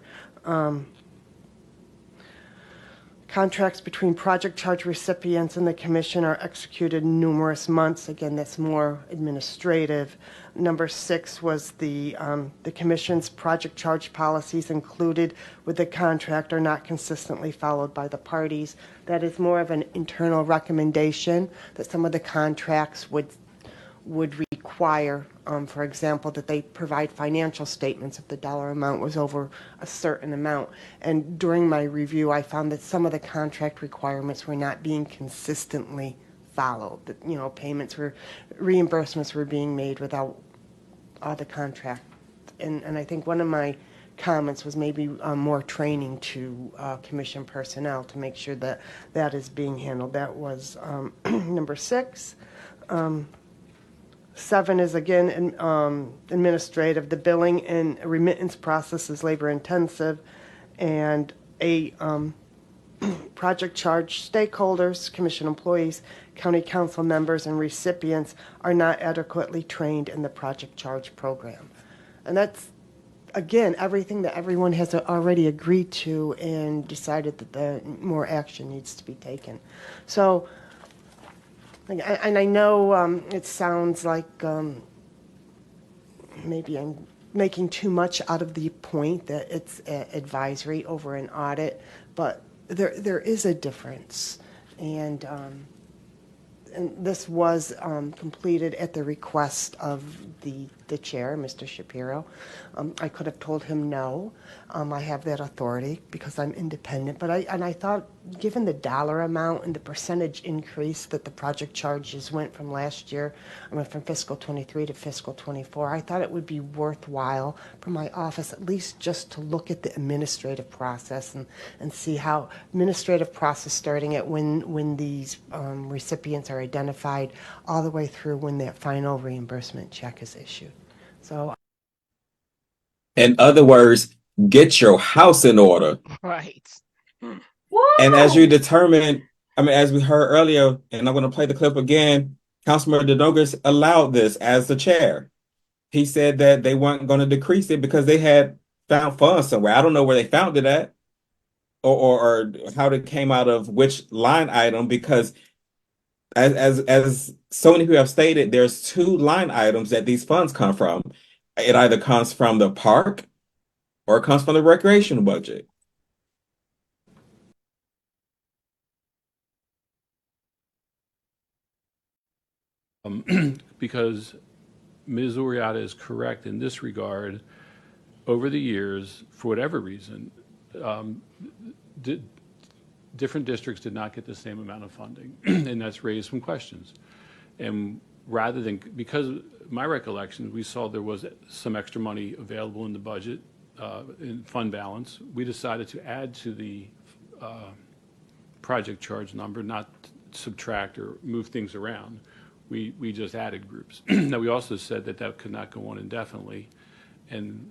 Contracts between project charge recipients and the commission are executed in numerous months. Again, that's more administrative. Number 6 was the commission's project charge policies included with the contract are not consistently followed by the parties. That is more of an internal recommendation that some of the contracts would require, for example, that they provide financial statements if the dollar amount was over a certain amount. And during my review, I found that some of the contract requirements were not being consistently followed. That, reimbursements were being made without the contract. And I think one of my comments was maybe more training to commission personnel to make sure that that is being handled. That was number 6. 7 is, again, administrative. The billing and remittance process is labor intensive. And 8 Project charge stakeholders, commission employees, county council members, and recipients are not adequately trained in the project charge program. And that's, again, everything that everyone has already agreed to and decided that more action needs to be taken. So, and I know it sounds like maybe I'm making too much out of the point that it's advisory over an audit, but there is a difference. And this was completed at the request of the chair, Mr. Shapiro. I could have told him no. I have that authority because I'm independent. But I thought, given the dollar amount and the percentage increase that the project charges went from last year, from fiscal 23 to fiscal 24, I thought it would be worthwhile for my office at least just to look at the administrative process and see how administrative process starting at when these recipients are identified all the way through when that final reimbursement check is issued. So, In other words, get your house in order. Right. And as you determined, as we heard earlier, and I'm going to play the clip again, Councilman DeNogas allowed this as the chair. He said that they weren't going to decrease it because they had found funds somewhere. I don't know where they found it at or how it came out of which line item, because as so many people have stated, there's two line items that these funds come from. It either comes from the park or it comes from the recreation budget. Because Ms. Uriata is correct in this regard. Over the years, for whatever reason, different districts did not get the same amount of funding, and that's raised some questions. And rather than, because my recollection, we saw there was some extra money available in the budget, in fund balance, we decided to add to the project charge number, not subtract or move things around. We just added groups. Now, we also said that could not go on indefinitely, and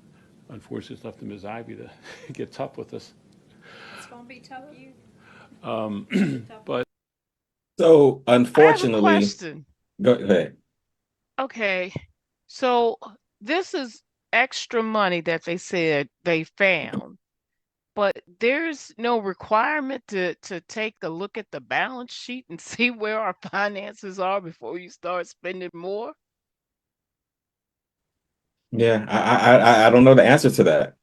unfortunately, it's left to Ms. Ivy to get tough with us. It's going to be tough for you. But so, I have a unfortunately, question. go ahead. Okay, so this is extra money that they said they found, but there's no requirement to take a look at the balance sheet and see where our finances are before you start spending more. Yeah, I don't know the answer to that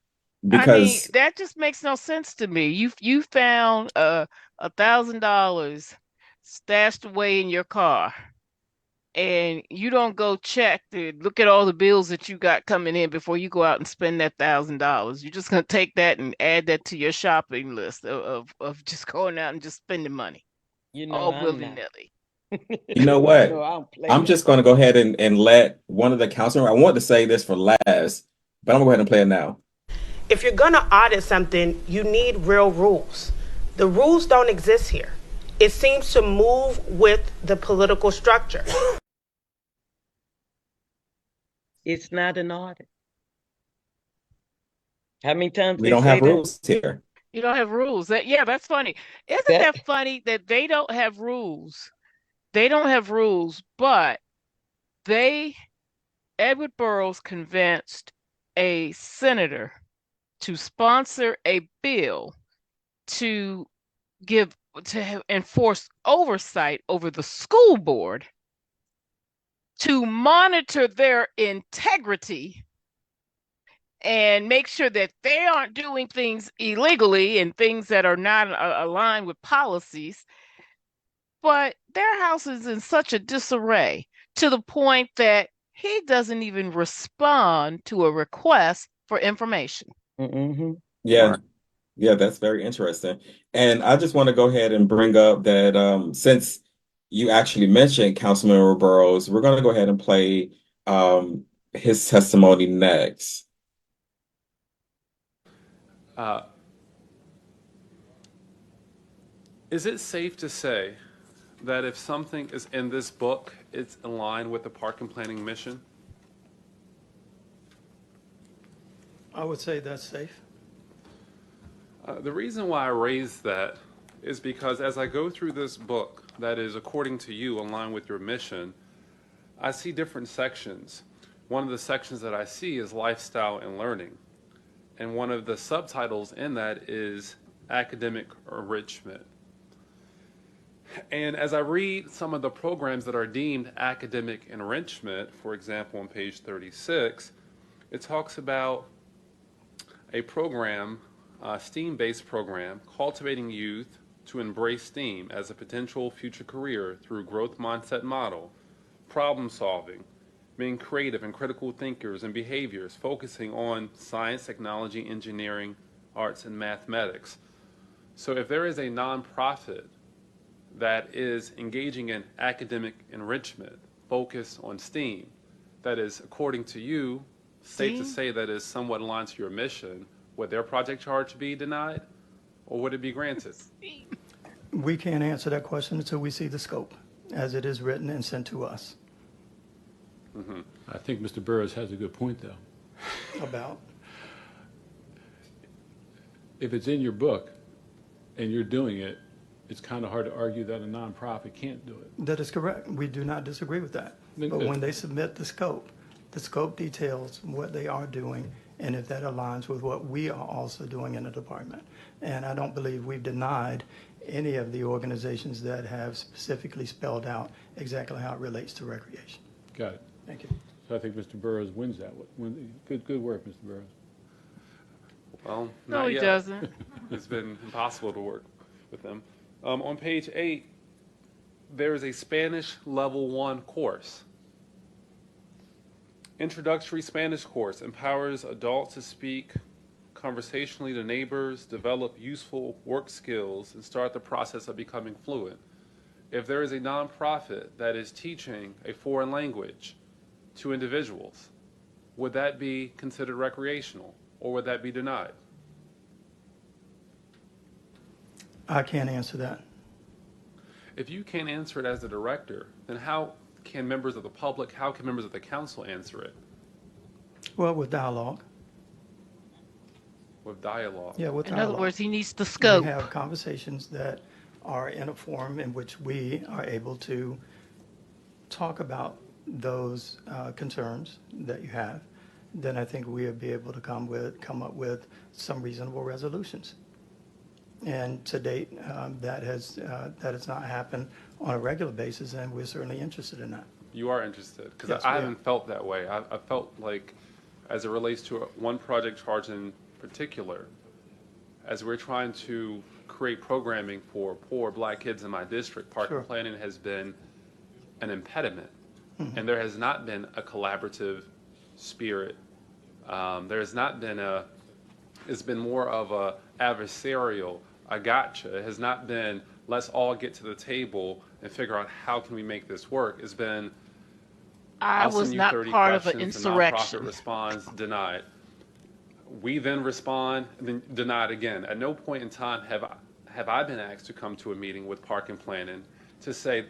I mean, because that just makes no sense to me. You found $1,000 stashed away in your car, and you don't go check to look at all the bills that you got coming in before you go out and spend that $1,000. You're just gonna take that and add that to your shopping list of just going out and just spending money all I'm willy not. nilly. you know what? No, I don't play I'm that. just going to go ahead and let one of the councilmen. I want to say this for last, but I'm going to go ahead and play it now. If you're going to audit something, you need real rules. The rules don't exist here. It seems to move with the political structure. It's not an audit. How many times We they don't say have that? rules here. You don't have rules. Yeah, that's funny. Isn't that funny that they don't have rules? They don't have rules, but Edward Burrows convinced a senator to sponsor a bill to enforce oversight over the school board to monitor their integrity and make sure that they aren't doing things illegally and things that are not aligned with policies. But their house is in such a disarray to the point that he doesn't even respond to a request for information. Mm-hmm. Yeah, yeah, that's very interesting. And I just want to go ahead and bring up that since you actually mentioned Councilmember Burrows, we're going to go ahead and play his testimony next. Is it safe to say that if something is in this book, it's in line with the park and planning mission? I would say that's safe. The reason why I raised that is because as I go through this book that is according to you, aligned with your mission, I see different sections. One of the sections that I see is lifestyle and learning. And one of the subtitles in that is academic enrichment. And as I read some of the programs that are deemed academic enrichment, for example, on page 36, it talks about a program, a STEAM-based program, cultivating youth to embrace STEAM as a potential future career through growth mindset model, problem solving, being creative and critical thinkers and behaviors, focusing on science, technology, engineering, arts, and mathematics. So if there is a nonprofit that is engaging in academic enrichment, focused on STEAM, that is, according to you, safe to say that is somewhat aligned to your mission, would their project charge be denied, or would it be granted? We can't answer that question until we see the scope as it is written and sent to us. Mm-hmm. I think Mr. Burroughs has a good point, though. About? If it's in your book and you're doing it, it's kind of hard to argue that a nonprofit can't do it. That is correct. We do not disagree with that. But when they submit the scope details what they are doing and if that aligns with what we are also doing in the department. And I don't believe we've denied any of the organizations that have specifically spelled out exactly how it relates to recreation. Got it. Thank you. So I think Mr. Burroughs wins that one. Good work, Mr. Burroughs. Well, No, not he yet. doesn't. It's been impossible to work with them. On page 8, there is a Spanish Level 1 course. Introductory Spanish course empowers adults to speak conversationally to neighbors, develop useful work skills, and start the process of becoming fluent. If there is a nonprofit that is teaching a foreign language to individuals, would that be considered recreational, or would that be denied? I can't answer that. If you can't answer it as the director, then how can members of the public, how can members of the council answer it? Well, with dialogue. With dialogue. Yeah, with In dialogue. other words, he needs the scope. We have conversations that are in a form in which we are able to talk about those concerns that you have. Then I think we'll be able to come up with some reasonable resolutions. And to date, that has not happened on a regular basis, and we're certainly interested in that. You are interested, because Yes, I we are. haven't felt that way. I felt like, as it relates to one project charge in particular, as we're trying to create programming for poor black kids in my district, park Sure. and planning has been an impediment. Mhm. And there has not been a collaborative spirit. There has not been it's been more of a adversarial, a gotcha. It has not been, let's all get to the table and figure out how can we make this work. It's been, I I'll was send you not 30 part of an questions, the insurrection. nonprofit responds, denied. We then respond, and then denied again. At no point in time have I been asked to come to a meeting with Park and Planning to say,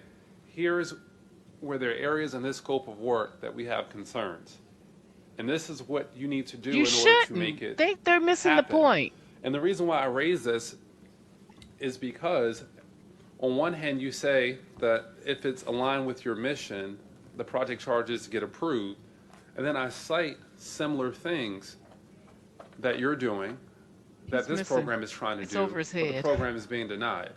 here's where there are areas in this scope of work that we have concerns. And this is what you need to do You in order to make shouldn't. it They're missing happen. the point. And the reason why I raise this is because on one hand you say that if it's aligned with your mission, the project charges get approved. And then I cite similar things that you're doing that He's this missing. program is trying to It's do, over his but the head. program is being denied.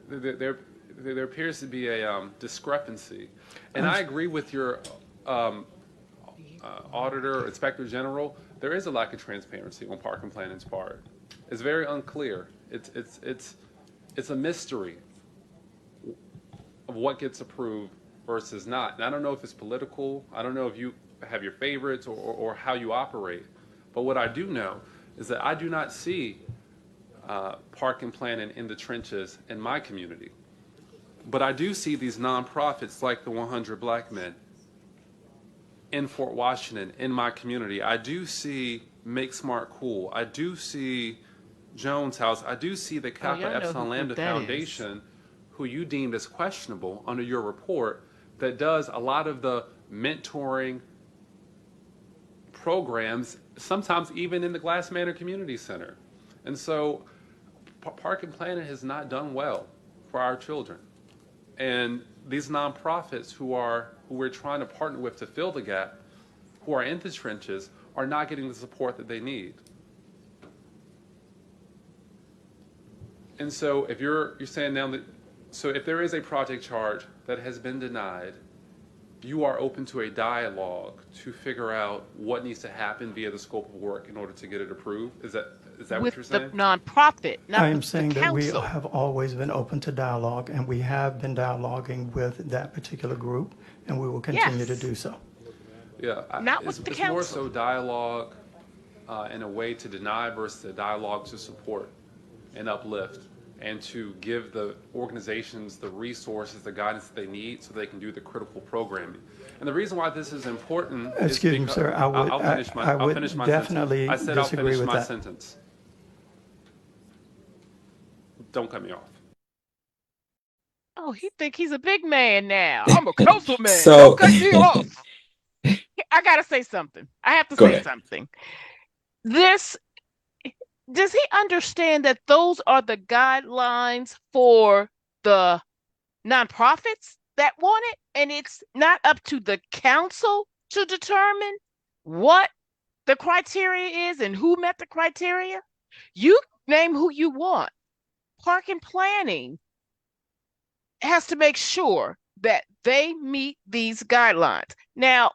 There appears to be a discrepancy. And I agree with your auditor or inspector general. There is a lack of transparency on Park and Planning's part. It's very unclear. It's a mystery of what gets approved versus not. And I don't know if it's political. I don't know if you have your favorites or how you operate. But what I do know is that I do not see Park and Planning in the trenches in my community. But I do see these nonprofits like the 100 Black Men in Fort Washington, in my community. I do see Make Smart Cool. I do see Jones House. I do see the Kappa y'all know Epsilon who Lambda that is. Foundation, who you deemed as questionable under your report, that does a lot of the mentoring programs, sometimes even in the Glass Manor Community Center. And so park and planning has not done well for our children. And these nonprofits who we're trying to partner with to fill the gap, who are in the trenches, are not getting the support that they need. And so if you're saying now that, so if there is a project charge that has been denied, you are open to a dialogue to figure out what needs to happen via the scope of work in order to get it approved? Is that what you're saying? With the nonprofit, not I am with the saying that we council. have always been open to dialogue, and we have been dialoguing with that particular group, and we will continue to do so. Yeah, Not with the it's more council. so dialogue in a way to deny versus a dialogue to support and uplift, and to give the organizations the resources, the guidance that they need so they can do the critical programming. And the reason why this is important is Excuse me, because sir, I would, I'll finish my, I I'll would finish my definitely sentence. I said I'll disagree finish with my that. sentence. Don't cut me off. Oh, he think he's a big man now. I'm a councilman. So Don't cut me off. I gotta say something. I have to go say ahead. something. This does he understand that those are the guidelines for the nonprofits that want it, and it's not up to the council to determine what the criteria is and who met the criteria? You name who you want. Park and planning has to make sure that they meet these guidelines. Now,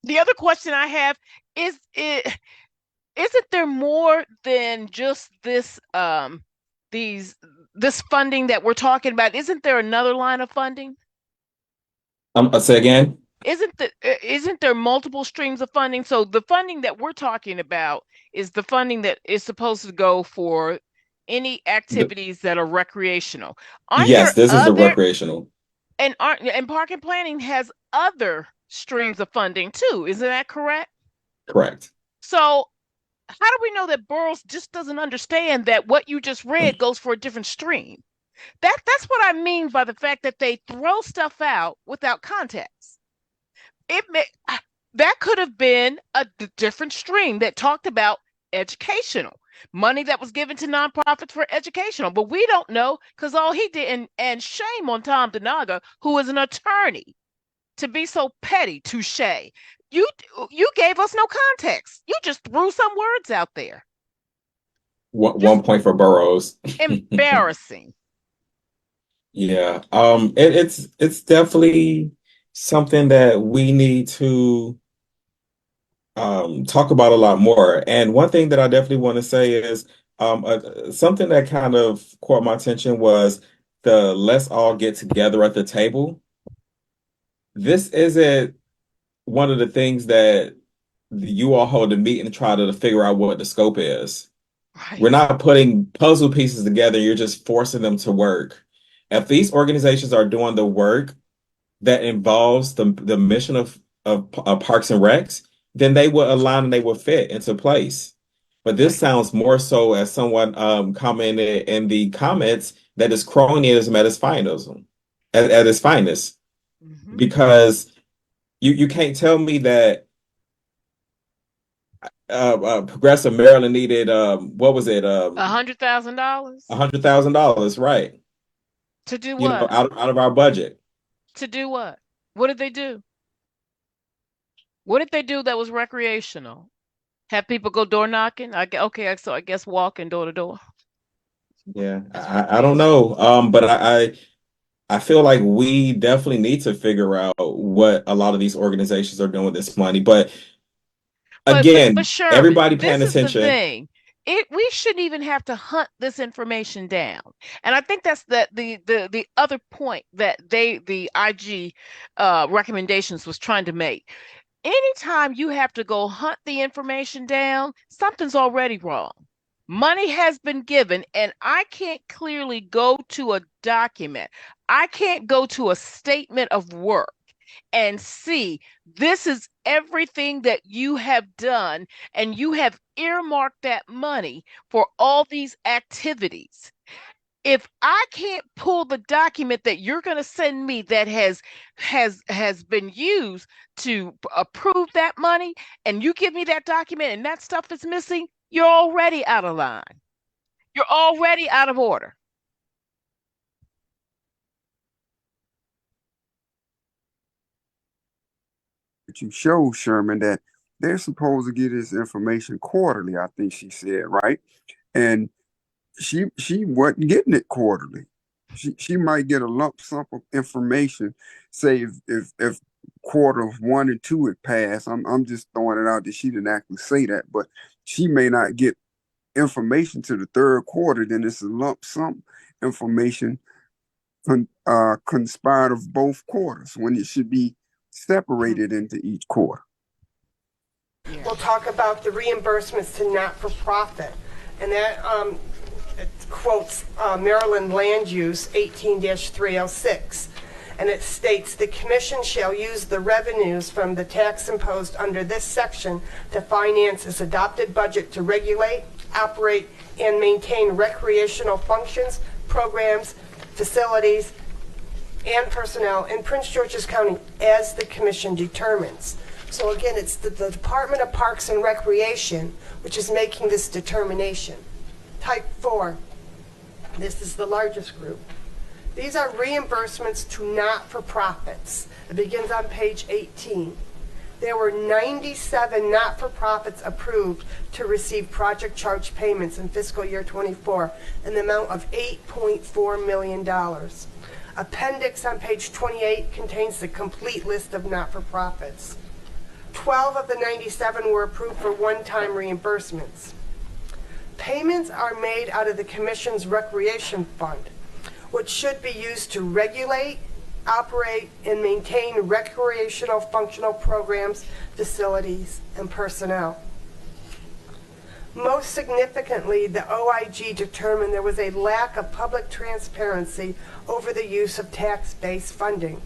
the other question I have is isn't there more than just this this funding that we're talking about? Isn't there another line of funding? I'll say again. Isn't there multiple streams of funding? So the funding that we're talking about is the funding that is supposed to go for any activities that are recreational. Aren't Yes, there this is the other recreational. and park and planning has other streams of funding too, isn't that correct? Correct. So how do we know that Burroughs just doesn't understand that what you just read goes for a different stream? That's what I mean by the fact that they throw stuff out without context. It may that could have been a different stream that talked about educational money that was given to nonprofits for educational, but we don't know because all he did and shame on Tom Denaga, who is an attorney, to be so petty. Touche. You gave us no context. You just threw some words out there. One point for Burroughs. Embarrassing. Yeah. It's definitely something that we need to talk about a lot more. And one thing that I definitely want to say is something that kind of caught my attention was the let's all get together at the table. This isn't one of the things that you all hold a meeting and try to figure out what the scope is. Right. We're not putting puzzle pieces together. You're just forcing them to work. If these organizations are doing the work that involves the mission of Parks and Recs, then they will align and they will fit into place. But this sounds more so, as someone commented in the comments, that is cronyism at its finest, at its finest. Mm-hmm. Because you can't tell me that Progressive Maryland needed what was it? $100,000 $100,000, right? to do You know, what? out of our budget. To do what? What did they do? What did they do that was recreational? Have people go door knocking? So I guess walking door to door. Yeah, I don't know. But I feel like we definitely need to figure out what a lot of these organizations are doing with this money. But again, Sherman, everybody paying this is the attention. thing. We shouldn't even have to hunt this information down. And I think that's the other point that the IG recommendations was trying to make. Anytime you have to go hunt the information down, something's already wrong. Money has been given, and I can't clearly go to a document. I can't go to a statement of work and see this is everything that you have done, and you have earmarked that money for all these activities. If I can't pull the document that you're going to send me that has been used to approve that money, and you give me that document and that stuff is missing, you're already out of line. You're already out of order. But you show, Sherman, that they're supposed to get this information quarterly, I think she said, right? And she wasn't getting it quarterly. She might get a lump sum of information, say if quarter 1 and 2 had passed. I'm just throwing it out that she didn't actually say that, but she may not get information to the third quarter, then it's a lump sum information conspired of both quarters when it should be separated into each quarter. We'll talk about the reimbursements to not-for-profit, and that it quotes Maryland Land Use 18-306, and it states the commission shall use the revenues from the tax imposed under this section to finance its adopted budget to regulate, operate, and maintain recreational functions, programs, facilities, and personnel in Prince George's County as the commission determines. So again, it's the Department of Parks and Recreation which is making this determination. Type 4, this is the largest group. These are reimbursements to not-for-profits. It begins on page 18. There were 97 not-for-profits approved to receive project charge payments in fiscal year 24 in the amount of $8.4 million. Appendix on page 28 contains the complete list of not-for-profits. 12 of the 97 were approved for one-time reimbursements. Payments are made out of the Commission's Recreation Fund, which should be used to regulate, operate, and maintain recreational functional programs, facilities, and personnel. Most significantly, the OIG determined there was a lack of public transparency over the use of tax-based funding.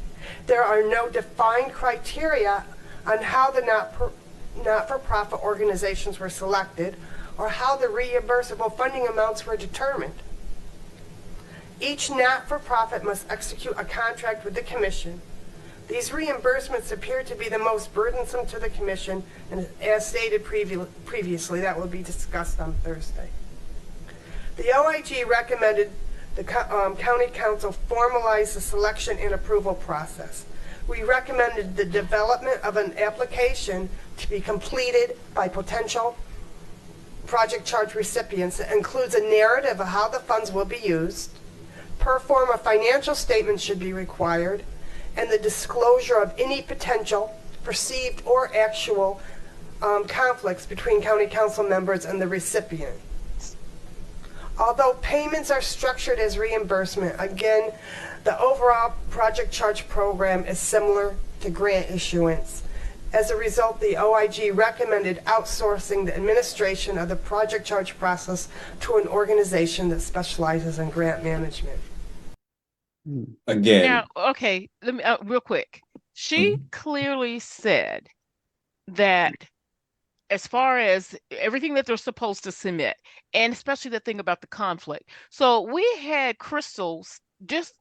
There are no defined criteria on how the not-for-profit organizations were selected or how the reimbursable funding amounts were determined. Each not-for-profit must execute a contract with the Commission. These reimbursements appear to be the most burdensome to the Commission, and as stated previously, that will be discussed on Thursday. The OIG recommended the County Council formalize the selection and approval process. We recommended the development of an application to be completed by potential project charge recipients that includes a narrative of how the funds will be used. Per forma financial statements should be required, and the disclosure of any potential, perceived, or actual conflicts between County Council members and the recipients. Although payments are structured as reimbursement, again, the overall project charge program is similar to grant issuance. As a result, the OIG recommended outsourcing the administration of the project charge process to an organization that specializes in grant management. Again. Now, okay, let me real quick. She clearly said that as far as everything that they're supposed to submit, and especially the thing about the conflict. So we had Crystal's just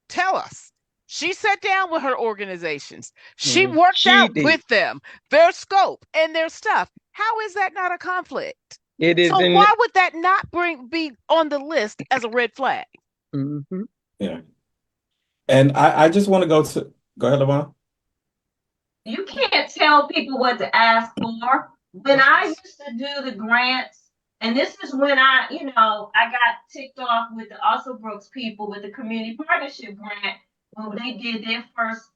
tell us. She sat down with her organizations. She worked out with them their scope and their stuff. How is that not a conflict? It is. So why would that not be on the list as a red flag? Mm-hmm. Yeah. And I just want to go ahead, Lavon. You can't tell people what to ask for. When I used to do the grants, and this is when I got ticked off with the Also Brooks people with the community partnership grant when they did their first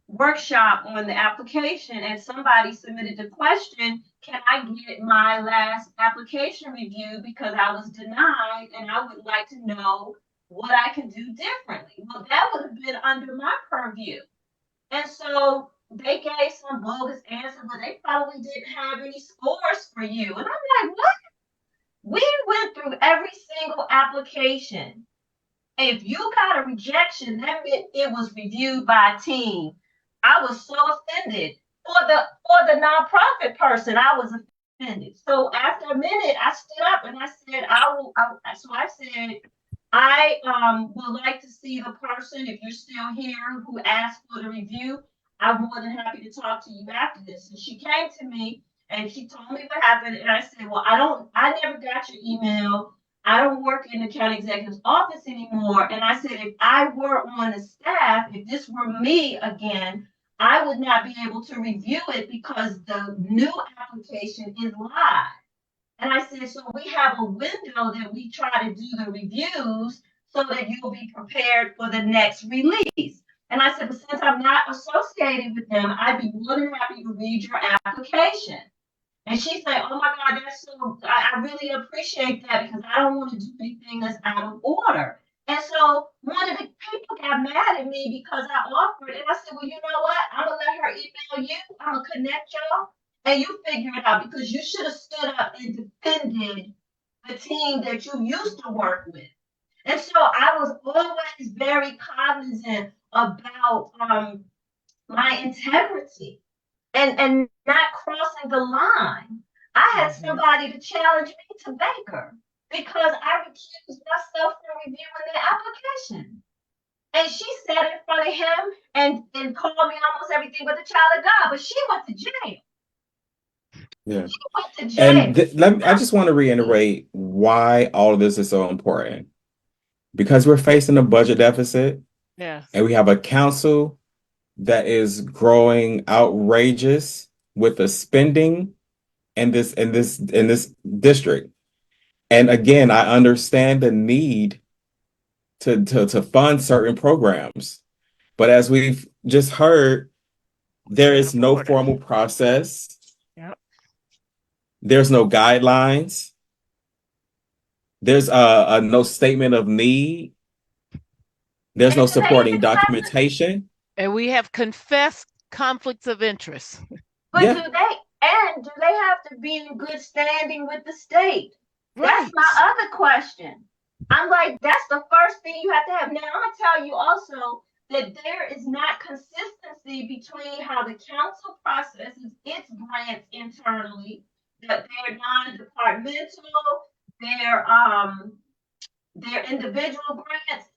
workshop on the application, and somebody submitted the question, can I get my last application review because I was denied and I would like to know what I can do differently. Well, that would have been under my purview. And so they gave some bogus answer, but they probably didn't have any scores for you. And I'm like, what? We went through every single application. If you got a rejection, that meant it was reviewed by a team. I was so offended. For the nonprofit person, I was offended. So after a minute, I stood up and I said, I would like to see the person, if you're still here, who asked for the review. I'm more than happy to talk to you after this. And she came to me And she told me what happened, and I said, well, I never got your email. I don't work in the county executive's office anymore. And I said, if I were on the staff, if this were me again, I would not be able to review it because the new application is live. And I said, so we have a window that we try to do the reviews so that you'll be prepared for the next release. And I said, but since I'm not associated with them, I'd be more than happy to read your application. And she said, oh my God, that's so, I really appreciate that because I don't want to do anything that's out of order. And so one of the people got mad at me because I offered, and I said, well, you know what? I'm going to let her email you. I'm going to connect y'all, and you figure it out because you should have stood up and defended the team that you used to work with. And so I was always very cognizant about my integrity and not crossing the line. I had somebody to challenge me to Baker because I recused myself from reviewing their application. And she sat in front of him and called me almost everything but a child of God, but she went to jail. Yeah. She went to jail. And I just want to reiterate why all of this is so important. Because we're facing a budget deficit Yes. and we have a council that is growing outrageous with the spending in this district. And again, I understand the need to fund certain programs. But as we've just heard, there is no formal process. Yep. There's no guidelines. There's a no statement of need. There's no supporting documentation. And we have confessed conflicts of interest. But Yeah. do they have to be in good standing with the state? Right. That's my other question. I'm like, that's the first thing you have to have. Now, I'm going to tell you also that there is not consistency between how the council processes its grants internally, that they're non-departmental, they're individual grants.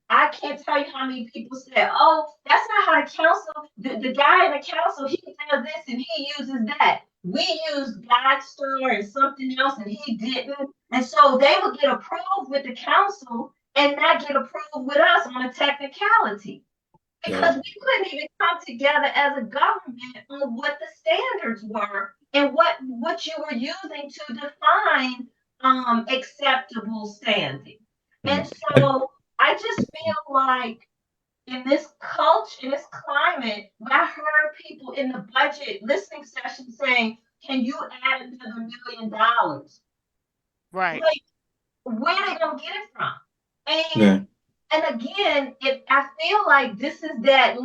I can't tell you how many people said, oh, that's not how the council, the guy in the council, he does this and he uses that. We used GuideStar and something else and he didn't. And so they would get approved with the council and not get approved with us on a technicality. Because we couldn't even come together as a government on what the standards were and what you were using to define acceptable standing. And so I just feel like in this culture, in this climate, I heard people in the budget listening session saying, can you add another $1 million? Right. Like, where are they going to get it from? And again, if I feel like this is this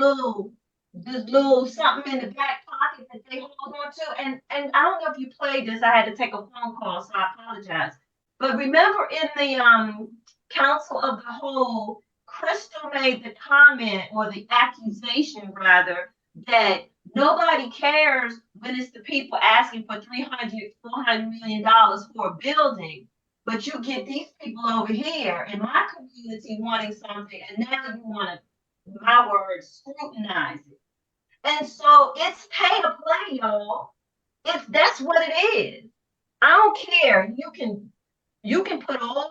little something in the back pocket that they hold on to. And I don't know if you played this. I had to take a phone call, so I apologize. But remember in the Council of the Whole, Crystal made the comment or the accusation rather that nobody cares when it's the people asking for $300-400 million for a building. But you get these people over here in my community wanting something, and now you want to, my word, scrutinize it. And so it's pay to play, y'all. That's what it is. I don't care. You can put all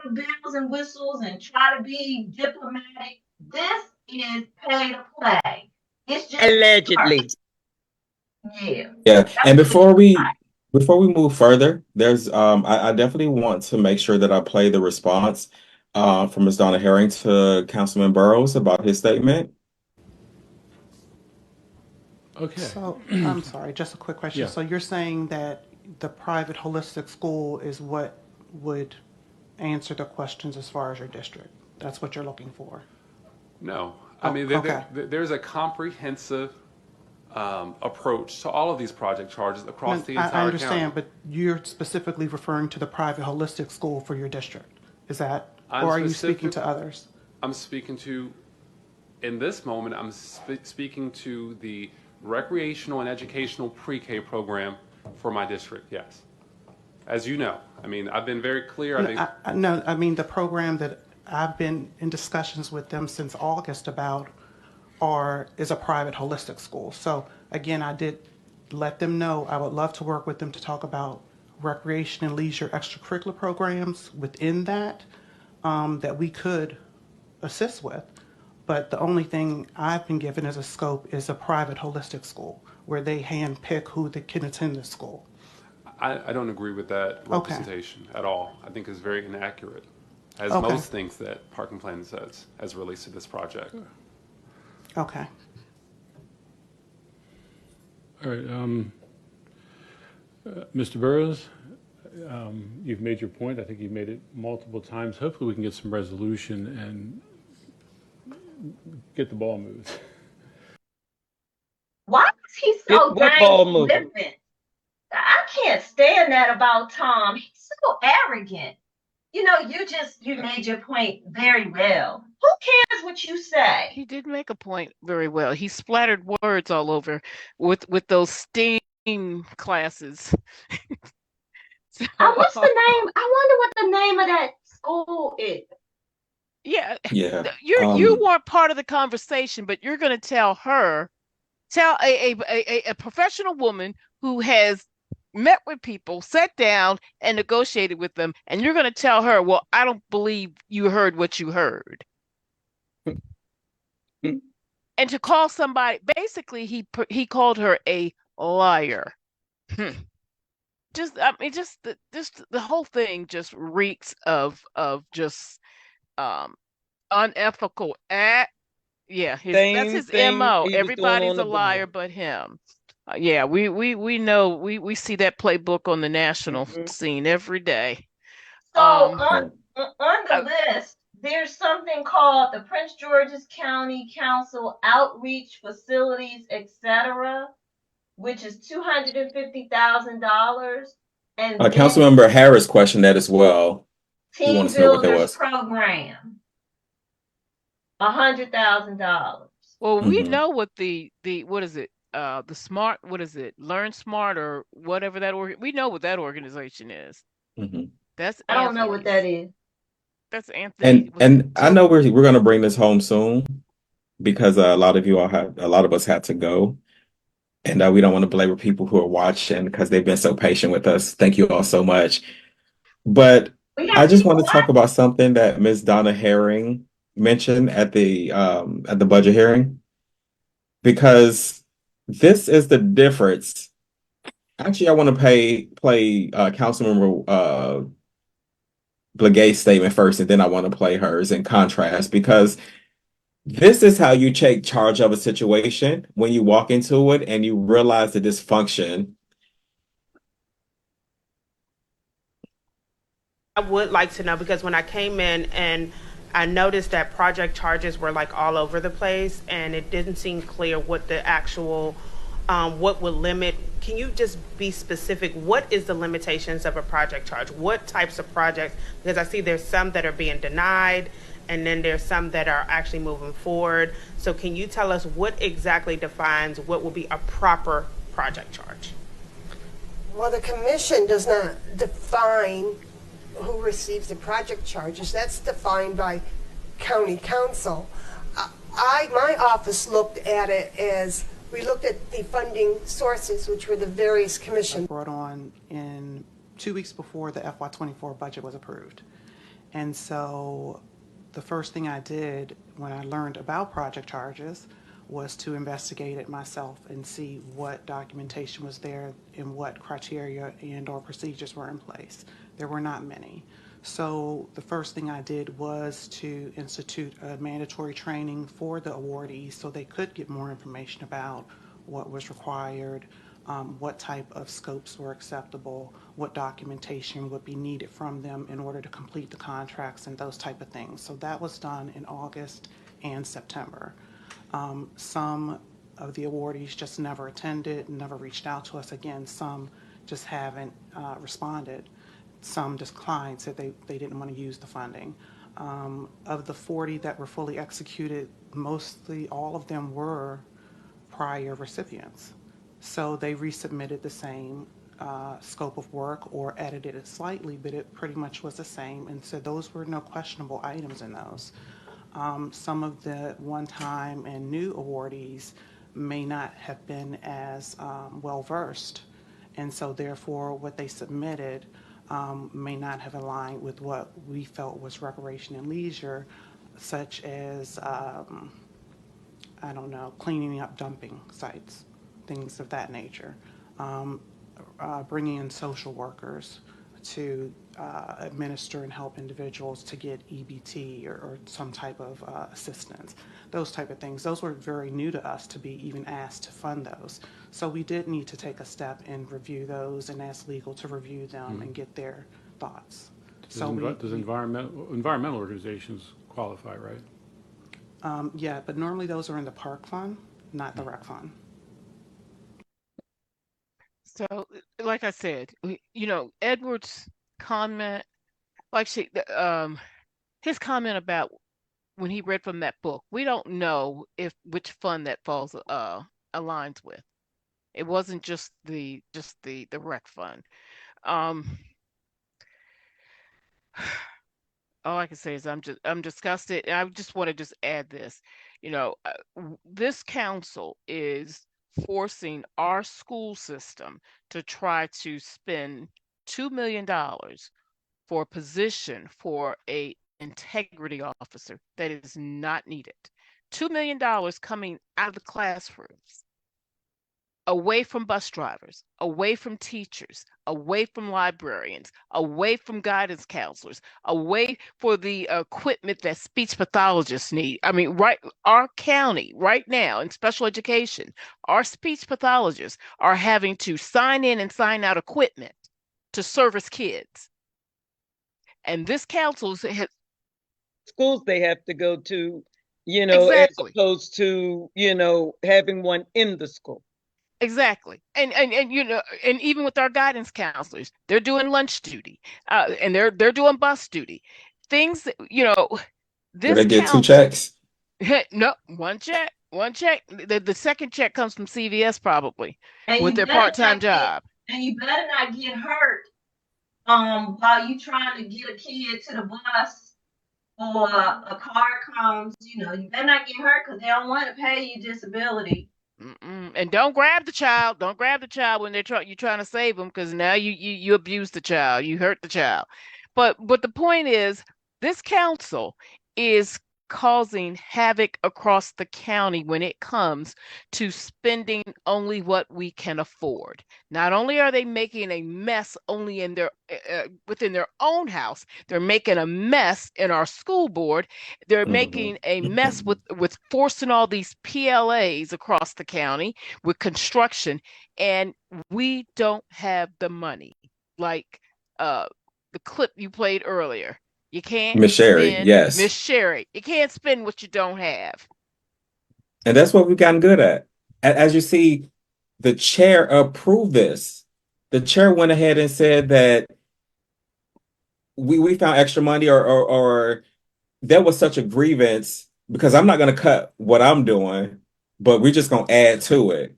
the bells and whistles and try to be diplomatic. This is pay to play. It's just allegedly. Yeah. And before we move further, there's I definitely want to make sure that I play the response from Ms. Donna Herring to Councilman Burrows about his statement. Okay. So I'm sorry, just a quick question. Yeah. So you're saying that the private holistic school is what would answer the questions as far as your district? That's what you're looking for? No. I mean, there's a comprehensive approach to all of these project charges across the entire county. I understand, but you're specifically referring to the private holistic school for your district. Is that, or are you speaking to others? I'm speaking to, in this moment, I'm speaking to the recreational and educational pre-K program for my district, yes. As you know, I mean, I've been very clear. I mean the program that I've been in discussions with them since August about is a private holistic school. So again, I did let them know I would love to work with them to talk about recreation and leisure extracurricular programs within that that we could assist with. But the only thing I've been given as a scope is a private holistic school where they handpick who they can attend the school. I don't agree with that Okay. representation at all. I think it's very inaccurate, as Okay. most things that Park and Plan says as it relates to this project. Okay. All right, Mr. Burrows, you've made your point. I think you've made it multiple times. Hopefully we can get some resolution and get the ball moved. Why is he Get so what dang ball moving? flippant? I can't stand that about Tom. He's so arrogant. You know, you made your point very well. Who cares what you say? He did make a point very well. He splattered words all over with those STEAM classes. So, What's the name? I wonder what the name of that school is. yeah, Yeah. you weren't part of the conversation, but you're going to tell a professional woman who has met with people, sat down and negotiated with them, and you're going to tell her, well, I don't believe you heard what you heard. And to call somebody, basically, he called her a liar. Just, I mean, just the whole thing just reeks of just unethical act. Yeah, that's Same his thing MO. he was doing Everybody's on a the liar ball. but him. Yeah, we know we see that playbook on the national scene every day. So on the I- list, there's something called the Prince George's County Council Outreach Facilities, etc., which is $250,000, and then Councilmember Harris questioned that as well. He Team wanted to know what that Builders was. Program, $100,000. well, we know what the what is it? The smart, what is it? Learn Smart or whatever we know what that organization is. That's I don't know what that is. That's Anthony. And I know we're going to bring this home soon because a lot of us had to go. And we don't want to belabor people who are watching because they've been so patient with us. Thank you all so much. But I just want to talk about something that Ms. Donna Herring mentioned at the budget hearing, because this is the difference. Actually, I want to play Councilmember Blaguet's statement first, and then I want to play hers in contrast, because this is how you take charge of a situation when you walk into it and you realize the dysfunction. I would like to know, because when I came in and I noticed that project charges were like all over the place and it didn't seem clear what the actual, what would limit. Can you just be specific? What is the limitations of a project charge? What types of projects? Because I see there's some that are being denied and then there's some that are actually moving forward. So can you tell us what exactly defines what will be a proper project charge? Well, the commission does not define who receives the project charges. That's defined by county council. My office looked at it as we looked at the funding sources, which were the various commissions. Brought on in 2 weeks before the FY24 budget was approved. And so the first thing I did when I learned about project charges was to investigate it myself and see what documentation was there and what criteria and or procedures were in place. There were not many. So the first thing I did was to institute a mandatory training for the awardees so they could get more information about what was required, what type of scopes were acceptable, what documentation would be needed from them in order to complete the contracts and those type of things. So that was done in August and September. Some of the awardees just never attended, never reached out to us again. Some just haven't responded. Some declined, said they didn't want to use the funding. Of the 40 that were fully executed, mostly all of them were prior recipients. So they resubmitted the same scope of work or edited it slightly, but it pretty much was the same. And so those were no questionable items in those. Some of the one-time and new awardees may not have been as well versed. And so therefore, what they submitted may not have aligned with what we felt was recreation and leisure, such as, I don't know, cleaning up dumping sites, things of that nature. Bringing in social workers to administer and help individuals to get EBT or some type of assistance, those type of things. Those were very new to us to be even asked to fund those. So we did need to take a step and review those and ask legal to review them and get their thoughts. Does environmental organizations qualify, right? Yeah, but normally those are in the park fund, not the rec fund. So, like I said, Edward's comment, like his comment about when he read from that book, we don't know which fund that falls aligns with. It wasn't just the rec fund. All I can say is I'm disgusted. And I just want to just add this. This council is forcing our school system to try to spend $2 million for a position for a integrity officer that is not needed. $2 million coming out of the classrooms, away from bus drivers, away from teachers, away from librarians, away from guidance counselors, away for the equipment that speech pathologists need. I mean, our county right now in special education, our speech pathologists are having to sign in and sign out equipment to service kids. And this council has schools they have to go to, exactly. as opposed to, having one in the school. Exactly. And and even with our guidance counselors, they're doing lunch duty, and they're doing bus duty. Things that, Do this they get two council, checks? no, one check. The second check comes from CVS probably And with you their better part-time not get- job. And you better not get hurt while you trying to get a kid to the bus or a car comes, you better not get hurt because they don't want to pay you disability. And don't grab the child. Don't grab the child when you're trying to save them, because now you abuse the child. You hurt the child. But the point is, this council is causing havoc across the county when it comes to spending only what we can afford. Not only are they making a mess only in their within their own house, they're making a mess in our school board. They're making a mess with forcing all these PLAs across the county with construction, and we don't have the money. Like the clip you played earlier. You can't Miss Sherry, spend, yes. Miss Sherry, you can't spend what you don't have. And that's what we've gotten good at. As you see, the chair approved this. The chair went ahead and said that we found extra money, or there was such a grievance, because I'm not going to cut what I'm doing, but we're just going to add to it.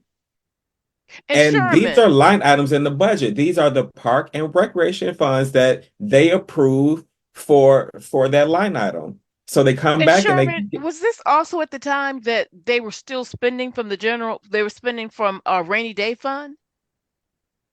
And these are line items in the budget. These are the park and recreation funds that they approve for that line item. So they come back Sherman, and was this also at the time that they were still spending from they were spending from a rainy day fund?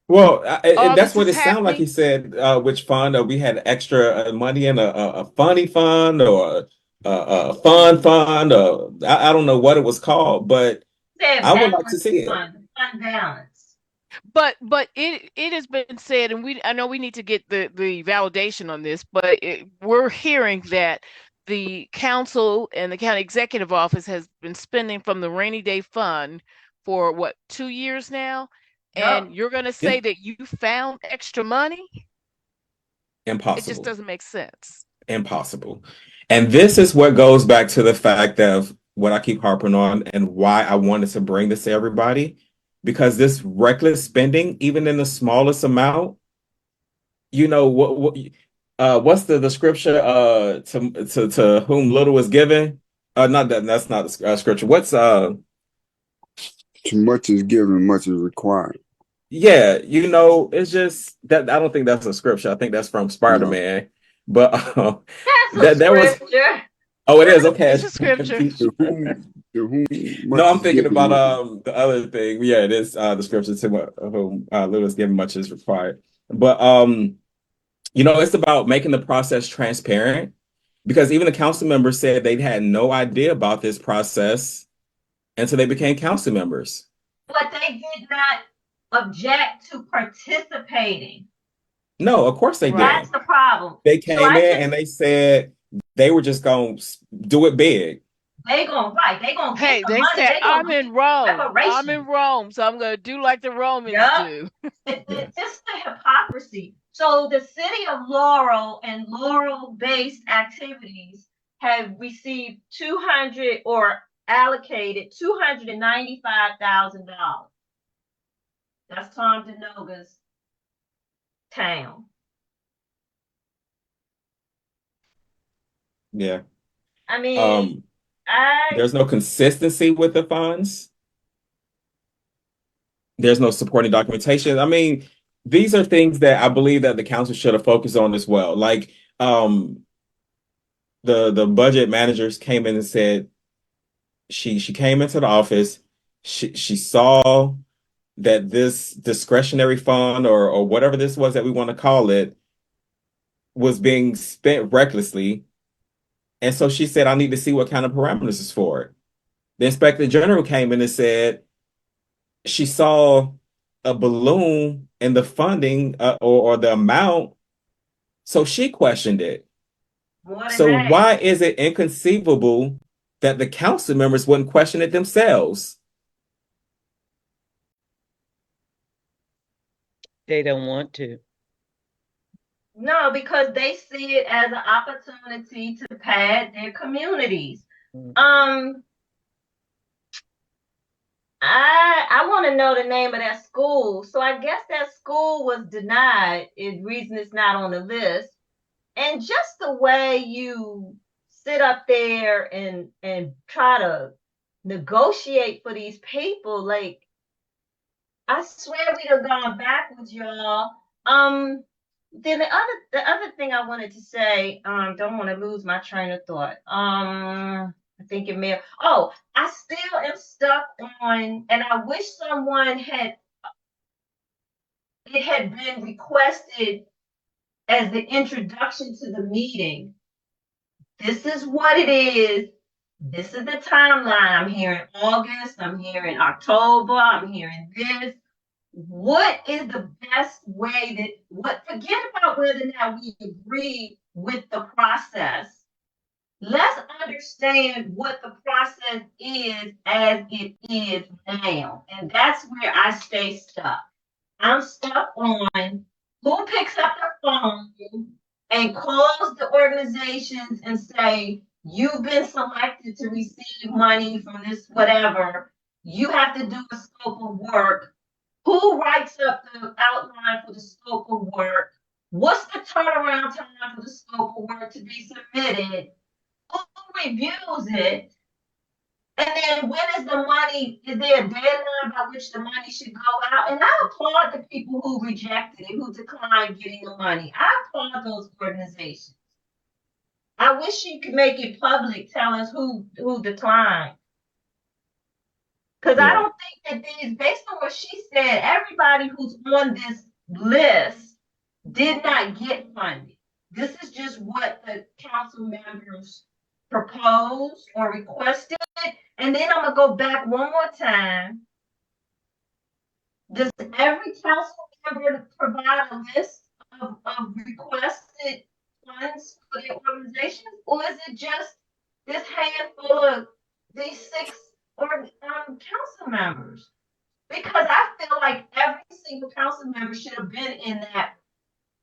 Well, that's what This it is sounded like. He happening? said which fund, we had extra money in a funny fund, or a fund, or I don't know what it was called, but I would like to see it. Fund balance. But it has been said, and I know we need to get the validation on this, but we're hearing that the council and the county executive office has been spending from the rainy day fund for what, 2 years now? And you're going to say that you found extra money? Impossible. It just doesn't make sense. Impossible. And this is what goes back to the fact of what I keep harping on, and why I wanted to bring this to everybody, because this reckless spending, even in the smallest amount, what's the scripture, to whom little is given? Not that, that's not the scripture. What's too much is given, much is required. Yeah, it's just that I don't think that's a scripture. I think that's from Spider-Man. But That's that was, Oh, it is okay. It's a scripture. To whom No, much I'm is thinking given, about much the other thing. Yeah, it is the scripture to whom little is given, much is required. But it's about making the process transparent because even the council members said they had no idea about this process until they became council members. But they did not object to participating. No, of course they That's didn't. the problem. They So came I in just and they said they were just going to do it big. they gonna get Hey, the they money. said, They gonna I'm get in Rome. I'm in reparations. Rome, so I'm going to do like the Romans Yep. do. Yeah. It's just the hypocrisy. So the city of Laurel and Laurel-based activities have received 200 or allocated $295,000. That's Tom DeNoga's town. Yeah. I mean, There's no consistency with the funds. There's no supporting documentation. I mean, these are things that I believe that the council should have focused on as well. Like the budget managers came in and said she came into the office, she saw that this discretionary fund or whatever this was that we want to call it was being spent recklessly. And so she said, I need to see what kind of parameters is for it. The inspector general came in and said she saw a balloon in the funding or the amount. So she questioned it. So why is it inconceivable that the council members wouldn't question it themselves? They don't want to. No, because they see it as an opportunity to pad their communities. I want to know the name of that school. So I guess that school was denied. Reason it's not on the list. And just the way you sit up there and try to negotiate for these people, like I swear we'd have gone backwards, y'all. Then the other thing I wanted to say, don't want to lose my train of thought. I think it may. I still am stuck on, and I wish someone had been requested as the introduction to the meeting. This is what it is. This is the timeline. I'm hearing August. I'm hearing October. I'm hearing this. What is the best way forget about whether or not we agree with the process. Let's understand what the process is as it is now. And that's where I stay stuck. I'm stuck on who picks up the phone and calls the organizations and say, you've been selected to receive money from this whatever. You have to do a scope of work. Who writes up the outline for the scope of work? What's the turnaround time for the scope of work to be submitted? Who reviews it? And then when is the money? Is there a deadline by which the money should go out? And I applaud the people who rejected it, who declined getting the money. I applaud those organizations. I wish you could make it public, tell us who declined. Because I don't think that based on what she said, everybody who's on this list did not get funding. This is just what the council members proposed or requested. And then I'm going to go back one more time. Does every council member provide a list of requested funds for their organizations? Or is it just this handful of these 6 council members? Because I feel like every single council member should have been in that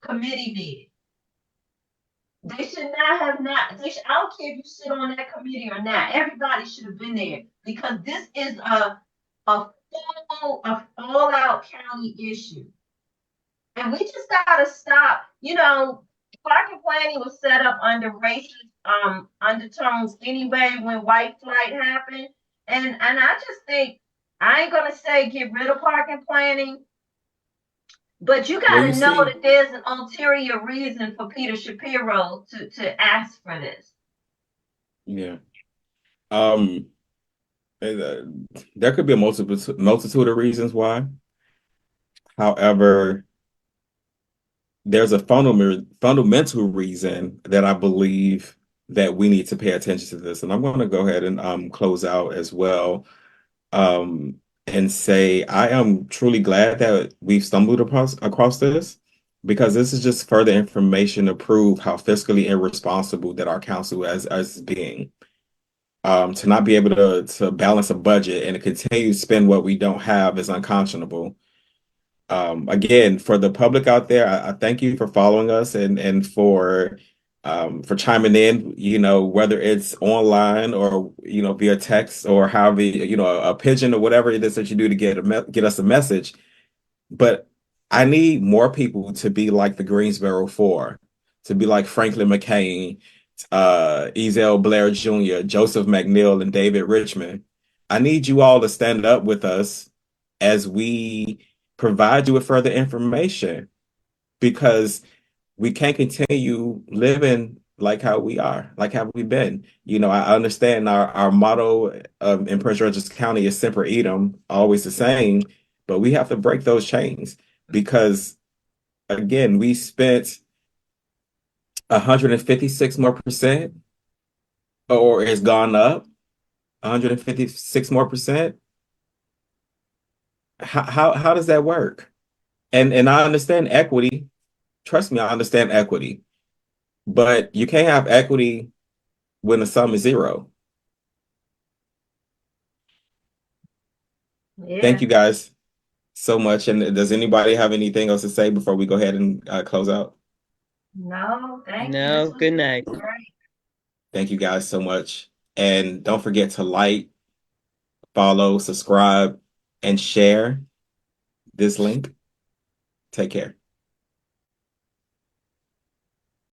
committee meeting. They should not have I don't care if you sit on that committee or not. Everybody should have been there because this is a all-out county issue. And we just gotta stop. Parking planning was set up under racist undertones anyway when white flight happened. And I just think I ain't gonna say get rid of parking planning, but you gotta know that there's an ulterior reason for Peter Shapiro to ask for this. Yeah. Um, uh, there could be a multitude of reasons why. However, there's a fundamental reason that I believe that we need to pay attention to this. And I'm going to go ahead and close out as well, um, and say I am truly glad that we've stumbled across this, because this is just further information to prove how fiscally irresponsible that our council as being. To not be able to balance a budget and to continue to spend what we don't have is unconscionable. Again, for the public out there, I thank you for following us and for chiming in, whether it's online or, via text or however, a pigeon or whatever it is that you do to get us a message. But I need more people to be like the Greensboro Four, to be like Franklin McCain, Ezell Blair Jr., Joseph McNeil, and David Richmond. I need you all to stand up with us as we provide you with further information, because we can't continue living like how we are, like how we've been. I understand our motto in Prince George's County is Semper Idem, always the same, but we have to break those chains because, again, we spent 156 more percent, or it's gone up 156 more percent. How does that work? And I understand equity. Trust me, I understand equity. But you can't have equity when the sum is zero. Thank Yeah. you guys so much. And does anybody have anything else to say before we go ahead and close out? No, thank you. No, This was good night. great. Thank you guys so much. And don't forget to like, follow, subscribe, and share this link. Take care.